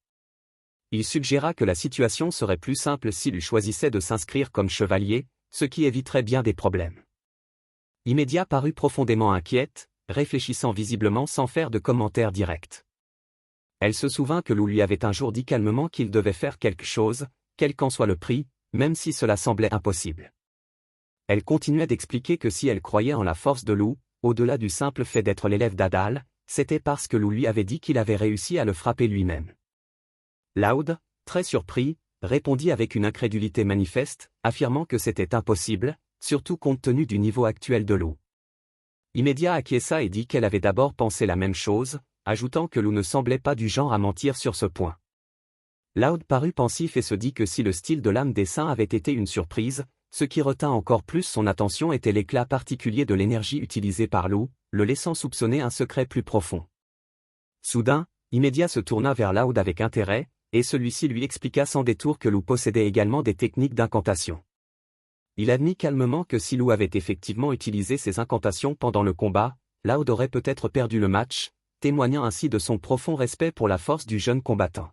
Il suggéra que la situation serait plus simple s'il choisissait de s'inscrire comme chevalier, ce qui éviterait bien des problèmes. Immédiat parut profondément inquiète, réfléchissant visiblement sans faire de commentaires directs. Elle se souvint que Lou lui avait un jour dit calmement qu'il devait faire quelque chose, quel qu'en soit le prix, même si cela semblait impossible. Elle continuait d'expliquer que si elle croyait en la force de Lou, au-delà du simple fait d'être l'élève d'Adal, c'était parce que Lou lui avait dit qu'il avait réussi à le frapper lui-même. Loud, très surpris, répondit avec une incrédulité manifeste, affirmant que c'était impossible, surtout compte tenu du niveau actuel de Lou. Immédiat acquiesça et dit qu'elle avait d'abord pensé la même chose, ajoutant que Lou ne semblait pas du genre à mentir sur ce point. Loud parut pensif et se dit que si le style de l'âme des saints avait été une surprise, ce qui retint encore plus son attention était l'éclat particulier de l'énergie utilisée par Lou, le laissant soupçonner un secret plus profond. Soudain, Immédiat se tourna vers Loud avec intérêt, et celui-ci lui expliqua sans détour que Lou possédait également des techniques d'incantation. Il admit calmement que si Lou avait effectivement utilisé ces incantations pendant le combat, Loud aurait peut-être perdu le match, témoignant ainsi de son profond respect pour la force du jeune combattant.